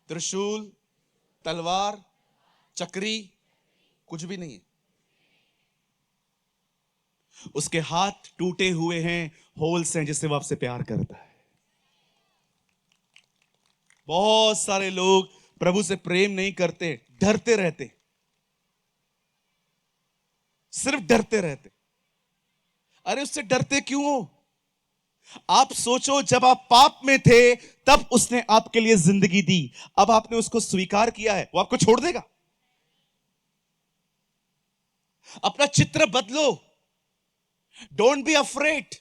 S1: त्रिशूल, तलवार, चक्री कुछ भी नहीं है। उसके हाथ टूटे हुए हैं, होल्स हैं, जिससे वो आपसे प्यार करता है। बहुत सारे लोग प्रभु से प्रेम नहीं करते, डरते रहते, सिर्फ डरते रहते। अरे उससे डरते क्यों हो? आप सोचो, जब आप पाप में थे तब उसने आपके लिए जिंदगी दी, अब आपने उसको स्वीकार किया है, वो आपको छोड़ देगा? अपना चित्र बदलो। Don't be afraid.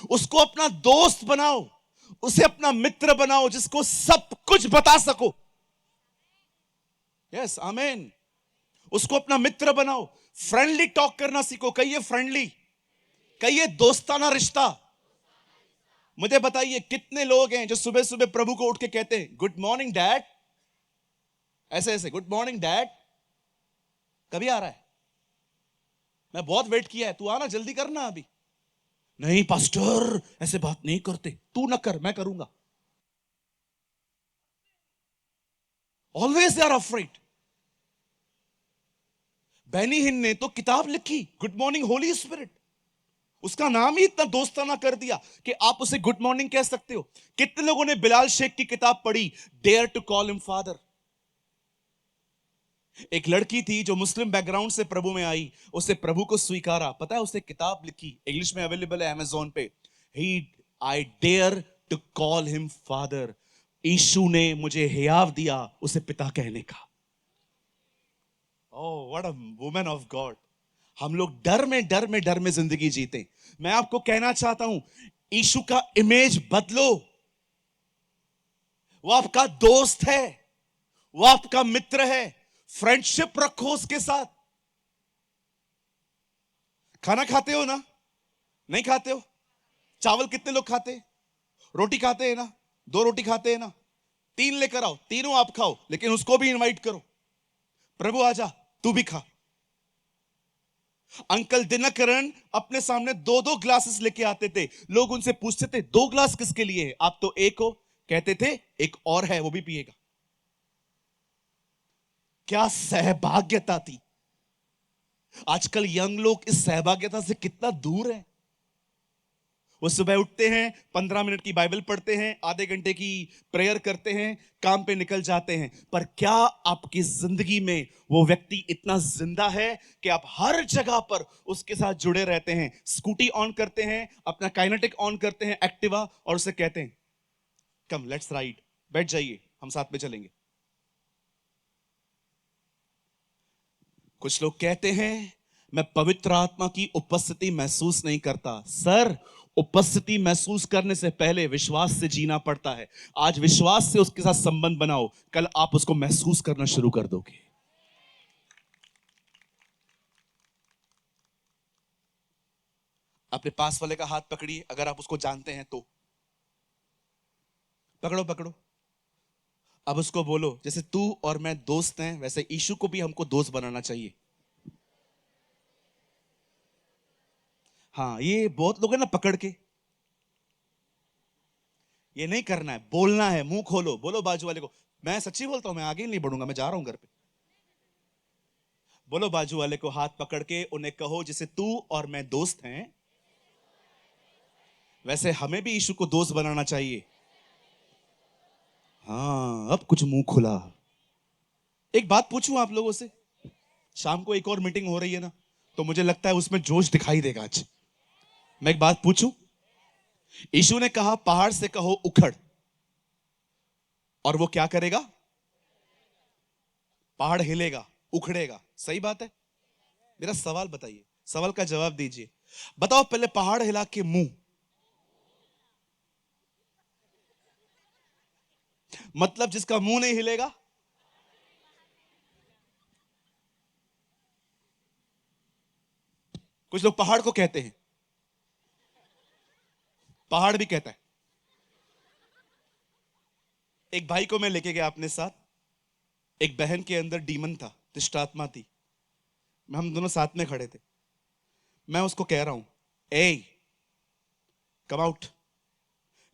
S1: उसको अपना दोस्त बनाओ, उसे अपना मित्र बनाओ, जिसको सब कुछ बता सको। यस, आमीन। उसको अपना मित्र बनाओ। फ्रेंडली टॉक करना सीखो। कहिए फ्रेंडली, कहिए दोस्ताना रिश्ता। मुझे बताइए कितने लोग हैं जो सुबह सुबह प्रभु को उठ के कहते हैं गुड मॉर्निंग डैड, ऐसे ऐसे, गुड मॉर्निंग डैड। कभी आ रहा है? मैं बहुत वेट किया है, तू आना, जल्दी करना अभी। नहीं पास्टर, ऐसे बात नहीं करते, तू ना कर, मैं करूंगा। Always they are afraid. Benny Hinn ने तो किताब लिखी, गुड मॉर्निंग होली स्पिरिट। उसका नाम ही इतना दोस्ताना कर दिया कि आप उसे गुड मॉर्निंग कह सकते हो। कितने लोगों ने बिलाल शेख की किताब पढ़ी, dare to call him father? एक लड़की थी जो मुस्लिम बैकग्राउंड से प्रभु में आई, उसे प्रभु को स्वीकारा। पता है, उसे किताब लिखी, इंग्लिश में अवेलेबल है अमेज़न पे। I dare to call him father. यीशु ने मुझे हियाव दिया उसे पिता कहने का। Oh what a woman of God. हम लोग डर में जिंदगी जीते। मैं आपको कहना चाहता हूं, यीशु का इमेज बदलो। वो आपका दोस्त है, वो आपका मित्र है। फ्रेंडशिप रखो उसके साथ। खाना खाते हो ना? नहीं खाते हो? चावल कितने लोग खाते? रोटी खाते हैं ना? 2 रोटी खाते हैं ना? 3 लेकर आओ, तीनों आप खाओ, लेकिन उसको भी इनवाइट करो। प्रभु आजा, तू भी खा। अंकल दिनकरण अपने सामने दो दो ग्लासेस लेके आते थे। लोग उनसे पूछते थे, दो ग्लास किसके लिए है? आप तो एक हो। कहते थे एक और है, वो भी पिएगा। क्या सहभाग्यता थी। आजकल यंग लोग इस सहभाग्यता से कितना दूर है। वो सुबह उठते हैं, 15 मिनट की बाइबल पढ़ते हैं, आधे घंटे की प्रेयर करते हैं, काम पे निकल जाते हैं। पर क्या आपकी जिंदगी में वो व्यक्ति इतना जिंदा है कि आप हर जगह पर उसके साथ जुड़े रहते हैं? स्कूटी ऑन करते हैं, अपना काइनेटिक ऑन करते हैं, एक्टिवा, और उसे कहते हैं कम लेट्स राइड, बैठ जाइए, हम साथ में चलेंगे। कुछ लोग कहते हैं मैं पवित्र आत्मा की उपस्थिति महसूस नहीं करता। सर, उपस्थिति महसूस करने से पहले विश्वास से जीना पड़ता है। आज विश्वास से उसके साथ संबंध बनाओ, कल आप उसको महसूस करना शुरू कर दोगे। अपने पास वाले का हाथ पकड़िए, अगर आप उसको जानते हैं तो। पकड़ो पकड़ो। अब उसको बोलो, जैसे तू और मैं दोस्त हैं, वैसे यीशु को भी हमको दोस्त बनाना चाहिए। हाँ, ये बहुत लोग हैं ना पकड़ के, ये नहीं करना है, बोलना है। मुंह खोलो, बोलो बाजू वाले को, मैं सच्ची बोलता हूं, मैं आगे नहीं बढ़ूंगा, मैं जा रहा हूं घर पे। बोलो बाजू वाले को, हाथ पकड़ के उन्हें कहो, जैसे तू और मैं दोस्त हैं, वैसे हमें भी यीशु को दोस्त बनाना चाहिए। हाँ, अब कुछ मुंह खुला। एक बात पूछूं आप लोगों से, शाम को एक और मीटिंग हो रही है ना, तो मुझे लगता है उसमें जोश दिखाई देगा आज। मैं एक बात पूछूं, यीशु ने कहा पहाड़ से कहो उखड़, और वो क्या करेगा? पहाड़ हिलेगा, उखड़ेगा। सही बात है? मेरा सवाल बताइए, सवाल का जवाब दीजिए। बताओ पहले पहाड़ हिला के मुंह, मतलब जिसका मुंह नहीं हिलेगा। कुछ लोग पहाड़ को कहते हैं, पहाड़ भी कहता है। एक भाई को मैं लेके गया अपने साथ, एक बहन के अंदर डीमन था, दुष्ट आत्मा थी। हम दोनों साथ में खड़े थे। मैं उसको कह रहा हूं, ए come out,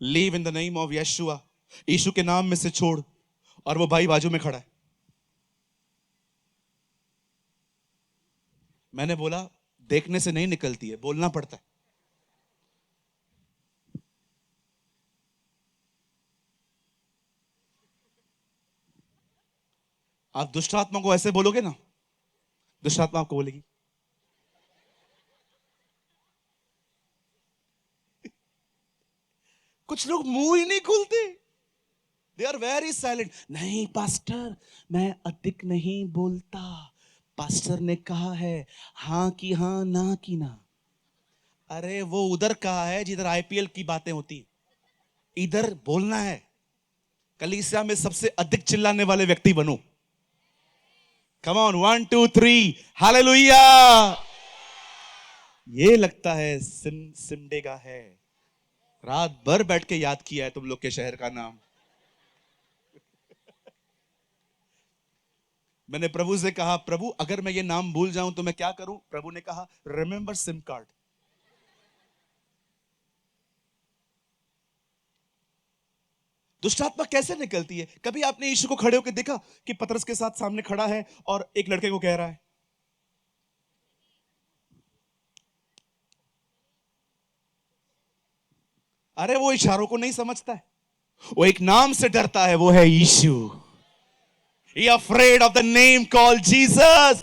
S1: leave in the name of Yeshua, यीशु के नाम में से छोड़। और वो भाई बाजू में खड़ा है। मैंने बोला देखने से नहीं निकलती है, बोलना पड़ता है। आप दुष्ट आत्मा को ऐसे बोलोगे ना, दुष्ट आत्मा आपको बोलेगी कुछ लोग मुंह ही नहीं खोलते, दे आर वेरी साइलेंट। नहीं पास्टर, मैं अधिक नहीं बोलता, पास्टर ने कहा है हां की हां, ना की ना। अरे वो उधर कहा है जिधर आईपीएल की बातें होती, इधर बोलना है। कलीसिया में सबसे अधिक चिल्लाने वाले व्यक्ति बनो। Come on, 1 2 3 hallelujah. ये लगता है सिमडेगा है, रात भर बैठ के याद किया है तुम लोग के शहर का नाम। मैंने प्रभु से कहा, प्रभु अगर मैं ये नाम भूल जाऊं तो मैं क्या करूं? प्रभु ने कहा रिमेंबर सिम कार्ड। दुष्टात्मा कैसे निकलती है? कभी आपने यीशु को खड़े होकर देखा कि पतरस के साथ सामने खड़ा है और एक लड़के को कह रहा है, अरे वो इशारों को नहीं समझता है, वो एक नाम से डरता है, वो है यीशु। He afraid of the name called Jesus।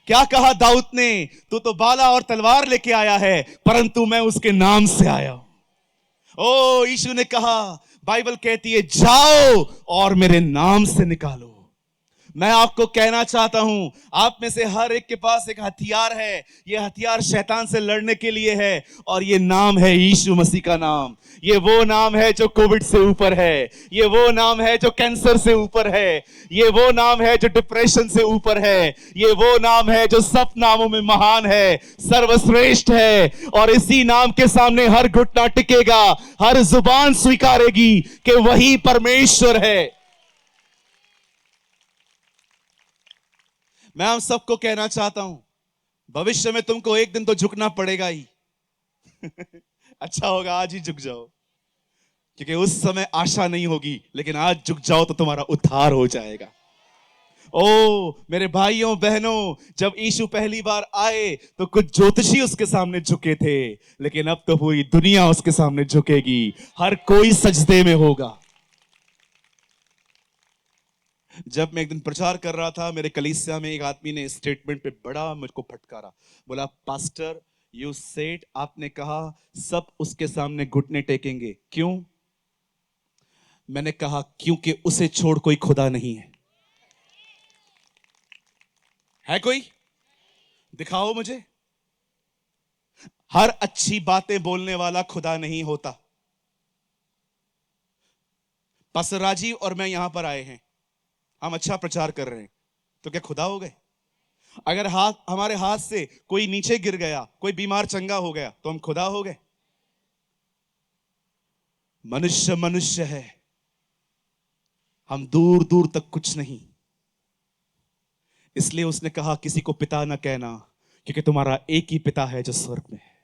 S1: क्या कहा दाऊद ने? तू तो बाला और तलवार लेके आया है, परंतु मैं उसके नाम से आया हूं। ओ यीशु ने कहा, बाइबल कहती है जाओ और मेरे नाम से निकालो। मैं आपको कहना चाहता हूं, आप में से हर एक के पास एक हथियार है। यह हथियार शैतान से लड़ने के लिए है, और यह नाम है यीशु मसीह का नाम। ये वो नाम है जो कोविड से ऊपर है, ये वो नाम है जो कैंसर से ऊपर है, ये वो नाम है जो डिप्रेशन से ऊपर है, ये वो नाम है जो सब नामों में महान है, सर्वश्रेष्ठ है। और इसी नाम के सामने हर घुटना टिकेगा, हर जुबान स्वीकारेगी कि वही परमेश्वर है। मैं आप सबको कहना चाहता हूं, भविष्य में तुमको एक दिन तो झुकना पड़ेगा ही। अच्छा होगा आज ही झुक जाओ, क्योंकि उस समय आशा नहीं होगी, लेकिन आज झुक जाओ तो तुम्हारा उद्धार हो जाएगा। ओ मेरे भाइयों बहनों, जब यीशु पहली बार आए तो कुछ ज्योतिषी उसके सामने झुके थे, लेकिन अब तो पूरी दुनिया उसके सामने झुकेगी, हर कोई सजदे में होगा। जब मैं एक दिन प्रचार कर रहा था, मेरे कलीसिया में एक आदमी ने स्टेटमेंट पे बड़ा मुझको फटकारा। बोला, पास्टर यू सेड, आपने कहा सब उसके सामने घुटने टेकेंगे, क्यों? मैंने कहा क्योंकि उसे छोड़ कोई खुदा नहीं है कोई? दिखाओ मुझे। हर अच्छी बातें बोलने वाला खुदा नहीं होता। पास्टर राजीव और मैं यहां पर आए हैं, हम अच्छा प्रचार कर रहे हैं, तो क्या खुदा हो गए? अगर हमारे हाथ से कोई नीचे गिर गया, कोई बीमार चंगा हो गया, तो हम खुदा हो गए? मनुष्य मनुष्य है, हम दूर दूर तक कुछ नहीं। इसलिए उसने कहा किसी को पिता ना कहना, क्योंकि तुम्हारा एक ही पिता है जो स्वर्ग में है।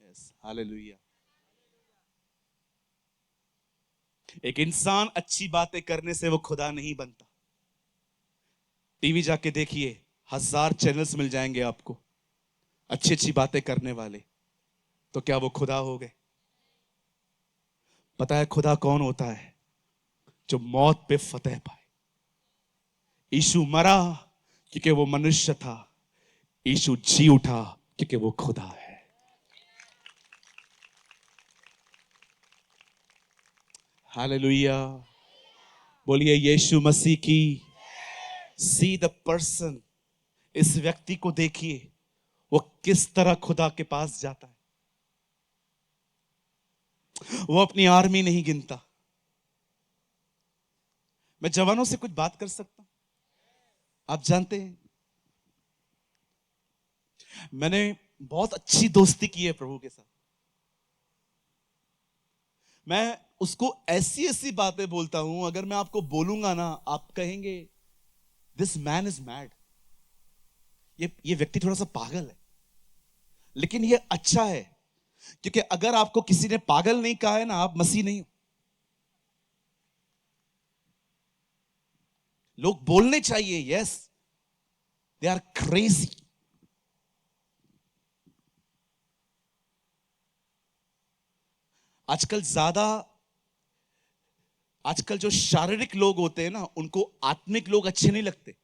S1: Yes, hallelujah. एक इंसान अच्छी बातें करने से वो खुदा नहीं बनता। टीवी जाके देखिए, 1000 चैनल्स मिल जाएंगे आपको अच्छी अच्छी बातें करने वाले, तो क्या वो खुदा हो गए? पता है खुदा कौन होता है? जो मौत पे फतेह पाए। यीशु मरा क्योंकि वो मनुष्य था, यीशु जी उठा क्योंकि वो खुदा है। हालेलुया। बोलिए यीशु मसीह की। सी द पर्सन, इस व्यक्ति को देखिए, वो किस तरह खुदा के पास जाता है। वो अपनी आर्मी नहीं गिनता। मैं जवानों से कुछ बात कर सकता हूं? आप जानते हैं, मैंने बहुत अच्छी दोस्ती की है प्रभु के साथ। मैं उसको ऐसी ऐसी बातें बोलता हूं, अगर मैं आपको बोलूंगा ना, आप कहेंगे दिस मैन इज मैड, ये व्यक्ति थोड़ा सा पागल है। लेकिन ये अच्छा है, क्योंकि अगर आपको किसी ने पागल नहीं कहा है ना, आप मसीह नहीं हो। लोग बोलने चाहिए यस दे आर क्रेजी। आजकल जो शारीरिक लोग होते हैं ना, उनको आत्मिक लोग अच्छे नहीं लगते।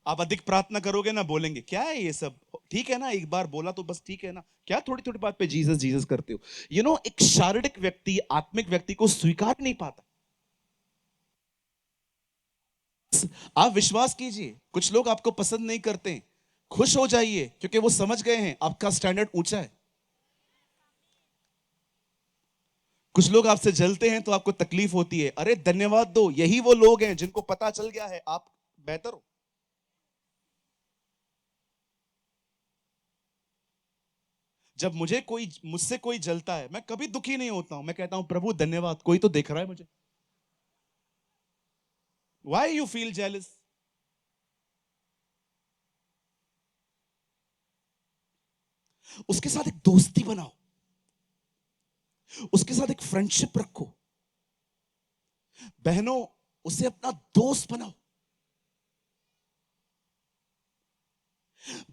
S1: आप अधिक प्रार्थना करोगे ना, बोलेंगे क्या है ये सब, ठीक है ना, एक बार बोला तो बस ठीक है ना, क्या थोड़ी थोड़ी बात पे जीसस जीसस करते हो। एक शारीरिक व्यक्ति आत्मिक व्यक्ति को स्वीकार नहीं पाता। आप विश्वास कीजिए, कुछ लोग आपको पसंद नहीं करते, खुश हो जाइए, क्योंकि वो समझ गए हैं आपका स्टैंडर्ड ऊंचा है। कुछ लोग आपसे जलते हैं तो आपको तकलीफ होती है, अरे धन्यवाद दो, यही वो लोग हैं जिनको पता चल गया है आप बेहतर हो। जब मुझसे कोई जलता है, मैं कभी दुखी नहीं होता हूं, मैं कहता हूं प्रभु धन्यवाद, कोई तो देख रहा है मुझे। Why you feel jealous? उसके साथ एक दोस्ती बनाओ, उसके साथ एक फ्रेंडशिप रखो। बहनों, उसे अपना दोस्त बनाओ,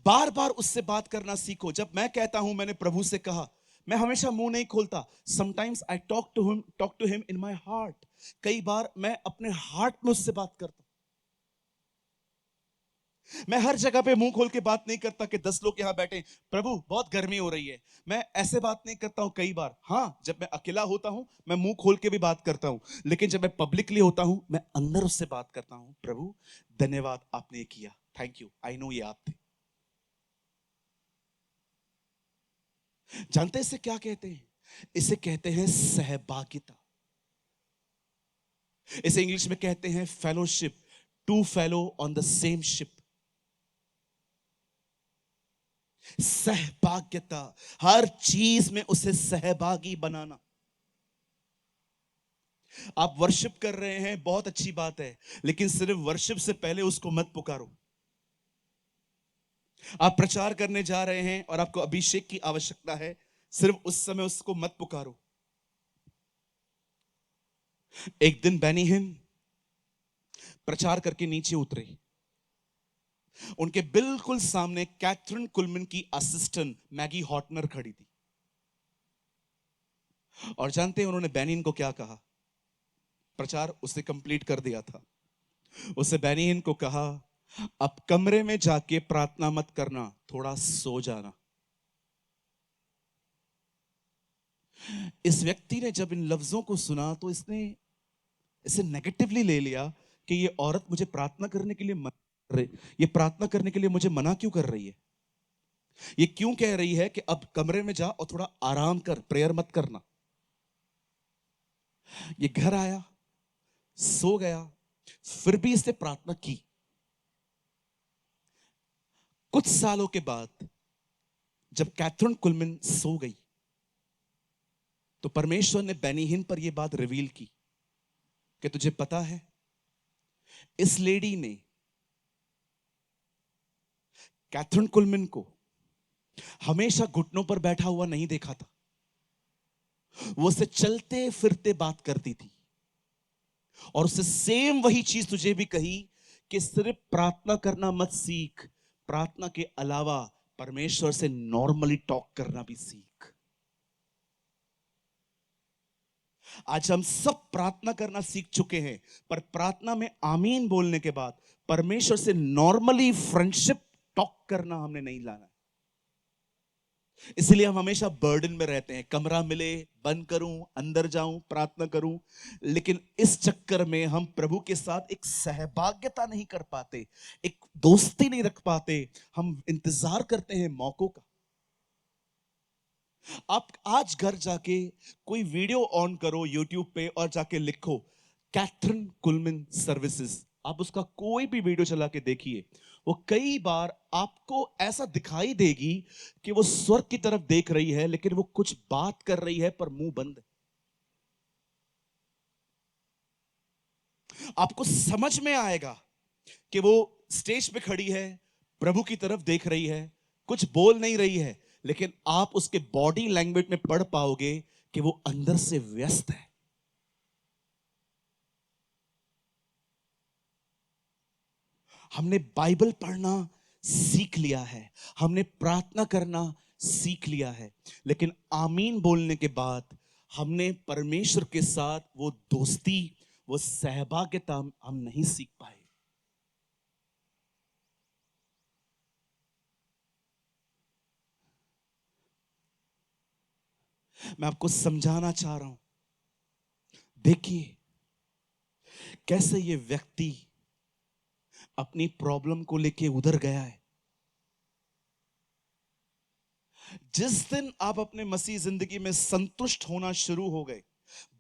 S1: बार बार उससे बात करना सीखो। जब मैं कहता हूं मैंने प्रभु से कहा, मैं हमेशा मुंह नहीं खोलता। Sometimes I talk to him in my heart. कई बार मैं अपने हार्ट में उससे बात करता हूं। मैं हर जगह पे मुंह खोल के बात नहीं करता कि 10 लोग यहां बैठे, प्रभु बहुत गर्मी हो रही है। मैं ऐसे बात नहीं करता हूं। कई बार हां, जब मैं अकेला होता हूं मैं मुंह खोल के भी बात करता हूं, लेकिन जब मैं पब्लिकली होता हूं मैं अंदर उससे बात करता हूं, प्रभु धन्यवाद आपने ये किया, थैंक यू, आई नो ये आप थे। जानते हैं इसे क्या कहते हैं? इसे कहते हैं सहभागिता। इसे इंग्लिश में कहते हैं fellowship, two fellow on the same ship. सहभागिता, हर चीज में उसे सहभागी बनाना। आप वर्शिप कर रहे हैं, बहुत अच्छी बात है, लेकिन सिर्फ वर्शिप से पहले उसको मत पुकारो। आप प्रचार करने जा रहे हैं और आपको अभिषेक की आवश्यकता है, सिर्फ उस समय उसको मत पुकारो। एक दिन बेनी हिन प्रचार करके नीचे उतरे। उनके बिल्कुल सामने कैथरीन कुलमैन की असिस्टेंट मैगी हॉटनर खड़ी थी। और जानते हैं उन्होंने बेनी हिन को क्या कहा? प्रचार उसने कंप्लीट कर दिया था। उसने बेनी हिन को कहा, अब कमरे में जाके प्रार्थना मत करना, थोड़ा सो जाना। इस व्यक्ति ने जब इन लफ्जों को सुना तो इसने इसे नेगेटिवली ले लिया कि ये औरत मुझे प्रार्थना करने के लिए ये प्रार्थना करने के लिए मुझे मना क्यों कर रही है? ये क्यों कह रही है कि अब कमरे में जा और थोड़ा आराम कर, प्रेयर मत करना? ये घर आया, सो गया, फिर भी इसने प्रार्थना की। कुछ सालों के बाद जब कैथरीन कुलमैन सो गई तो परमेश्वर ने बेनी हिन पर यह बात रिवील की कि तुझे पता है, इस लेडी ने कैथरीन कुलमैन को हमेशा घुटनों पर बैठा हुआ नहीं देखा था। वो उससे चलते फिरते बात करती थी और उससे सेम वही चीज तुझे भी कही कि सिर्फ प्रार्थना करना मत सीख, प्रार्थना के अलावा परमेश्वर से नॉर्मली टॉक करना भी सीख। आज हम सब प्रार्थना करना सीख चुके हैं, पर प्रार्थना में आमीन बोलने के बाद परमेश्वर से नॉर्मली फ्रेंडशिप टॉक करना हमने नहीं लाना। इसलिए हम हमेशा बर्डन में रहते हैं, कमरा मिले बंद करूं, अंदर जाऊं, प्रार्थना करूं। लेकिन इस चक्कर में हम प्रभु के साथ एक सहभागिता नहीं कर पाते, एक दोस्ती नहीं रख पाते। हम इंतजार करते हैं मौकों का। आप आज घर जाके कोई वीडियो ऑन करो यूट्यूब पे और जाके लिखो कैथरीन कुलमैन सर्विसेज, आप उसका कोई भी वीडियो चला के देखिए। वो कई बार आपको ऐसा दिखाई देगी कि वो स्वर्ग की तरफ देख रही है, लेकिन वो कुछ बात कर रही है पर मुंह बंद है। आपको समझ में आएगा कि वो स्टेज पे खड़ी है, प्रभु की तरफ देख रही है, कुछ बोल नहीं रही है, लेकिन आप उसके बॉडी लैंग्वेज में पढ़ पाओगे कि वो अंदर से व्यस्त है। हमने बाइबल पढ़ना सीख लिया है, हमने प्रार्थना करना सीख लिया है, लेकिन आमीन बोलने के बाद हमने परमेश्वर के साथ वो दोस्ती, वो सहभागिता हम नहीं सीख पाए। मैं आपको समझाना चाह रहा हूं, देखिए कैसे ये व्यक्ति अपनी प्रॉब्लम को लेके उधर गया है। जिस दिन आप अपने मसीह जिंदगी में संतुष्ट होना शुरू हो गए,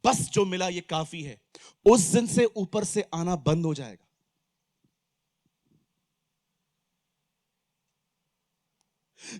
S1: बस जो मिला ये काफी है, उस दिन से ऊपर से आना बंद हो जाएगा।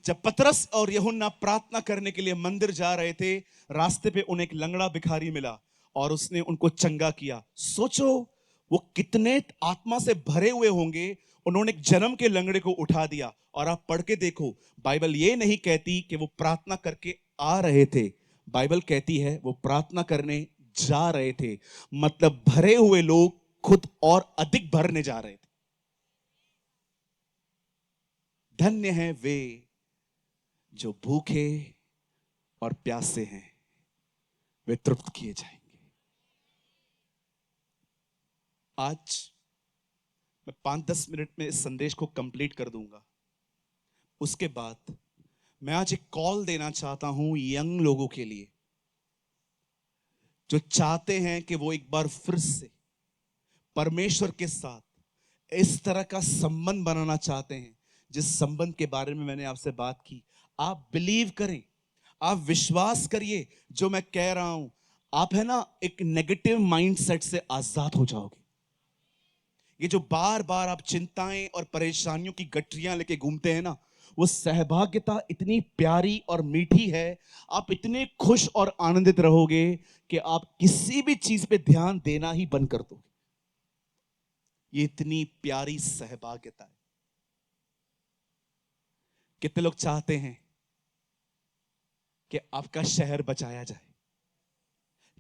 S1: जब पतरस और यूहन्ना प्रार्थना करने के लिए मंदिर जा रहे थे, रास्ते पे उन्हें एक लंगड़ा भिखारी मिला और उसने उनको चंगा किया। सोचो वो कितने आत्मा से भरे हुए होंगे। उन्होंने एक जन्म के लंगड़े को उठा दिया। और आप पढ़ के देखो, बाइबल ये नहीं कहती कि वो प्रार्थना करके आ रहे थे, बाइबल कहती है वो प्रार्थना करने जा रहे थे। मतलब भरे हुए लोग खुद और अधिक भरने जा रहे थे। धन्य हैं वे जो भूखे और प्यासे हैं, वे तृप्त किए जाएंगे। आज मैं 5-10 मिनट में इस संदेश को कंप्लीट कर दूंगा। उसके बाद मैं आज एक कॉल देना चाहता हूं यंग लोगों के लिए, जो चाहते हैं कि वो एक बार फिर से परमेश्वर के साथ इस तरह का संबंध बनाना चाहते हैं जिस संबंध के बारे में मैंने आपसे बात की। आप बिलीव करें, आप विश्वास करिए जो मैं कह रहा हूं, आप है ना एक नेगेटिव माइंडसेट से आजाद हो जाओगे। ये जो बार बार आप चिंताएं और परेशानियों की गठरियां लेके घूमते हैं ना, वो सहभागिता इतनी प्यारी और मीठी है। आप इतने खुश और आनंदित रहोगे कि आप किसी भी चीज पे ध्यान देना ही बंद कर दोगे। ये इतनी प्यारी सहभागिता है। कितने लोग चाहते हैं कि आपका शहर बचाया जाए?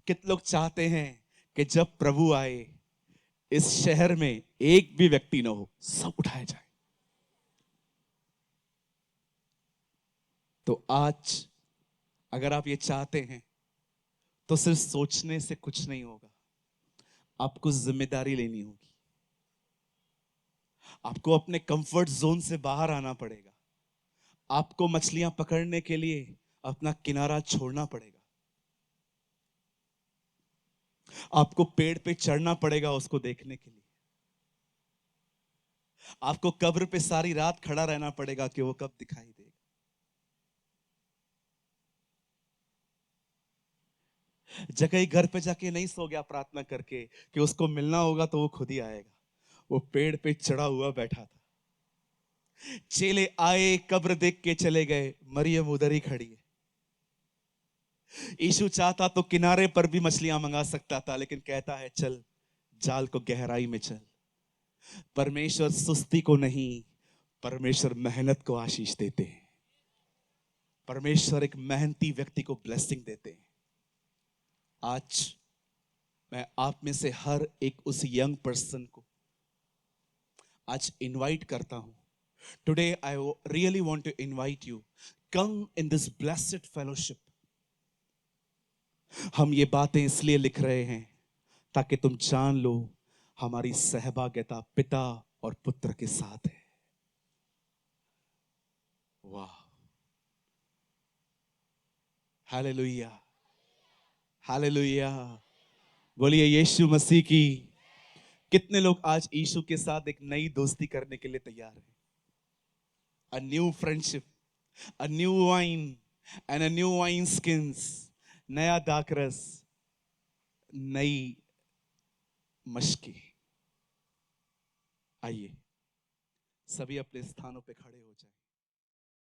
S1: कितने लोग चाहते हैं कि जब प्रभु आए इस शहर में एक भी व्यक्ति ना हो, सब उठाया जाए? तो आज अगर आप ये चाहते हैं तो सिर्फ सोचने से कुछ नहीं होगा, आपको जिम्मेदारी लेनी होगी। आपको अपने कंफर्ट जोन से बाहर आना पड़ेगा। आपको मछलियां पकड़ने के लिए अपना किनारा छोड़ना पड़ेगा। आपको पेड़ पे चढ़ना पड़ेगा उसको देखने के लिए। आपको कब्र पे सारी रात खड़ा रहना पड़ेगा कि वो कब दिखाई देगा। जगह घर पे जाके नहीं सो गया प्रार्थना करके कि उसको मिलना होगा तो वो खुद ही आएगा। वो पेड़ पे चढ़ा हुआ बैठा था। चेले आए, कब्र देख के चले गए, मरियम उधर ही खड़ी है। यीशु चाहता तो किनारे पर भी मछलियां मंगा सकता था, लेकिन कहता है चल जाल को गहराई में चल। परमेश्वर सुस्ती को नहीं, परमेश्वर मेहनत को आशीष देते हैं। परमेश्वर एक मेहनती व्यक्ति को ब्लेसिंग देते हैं। आज मैं आप में से हर एक उस यंग पर्सन को आज इनवाइट करता हूं। Today I really want to invite you, come in this blessed fellowship. हम ये बातें इसलिए लिख रहे हैं ताकि तुम जान लो हमारी सहभागिता पिता और पुत्र के साथ है। वाह, हालेलुया, हालेलुया। बोलिए यीशु मसीह की। कितने लोग आज यीशु के साथ एक नई दोस्ती करने के लिए तैयार हैं? A new friendship, a new wine and a new wine skins, नया दाखरस, नई मशकी। आइए सभी अपने स्थानों पे खड़े हो जाएं।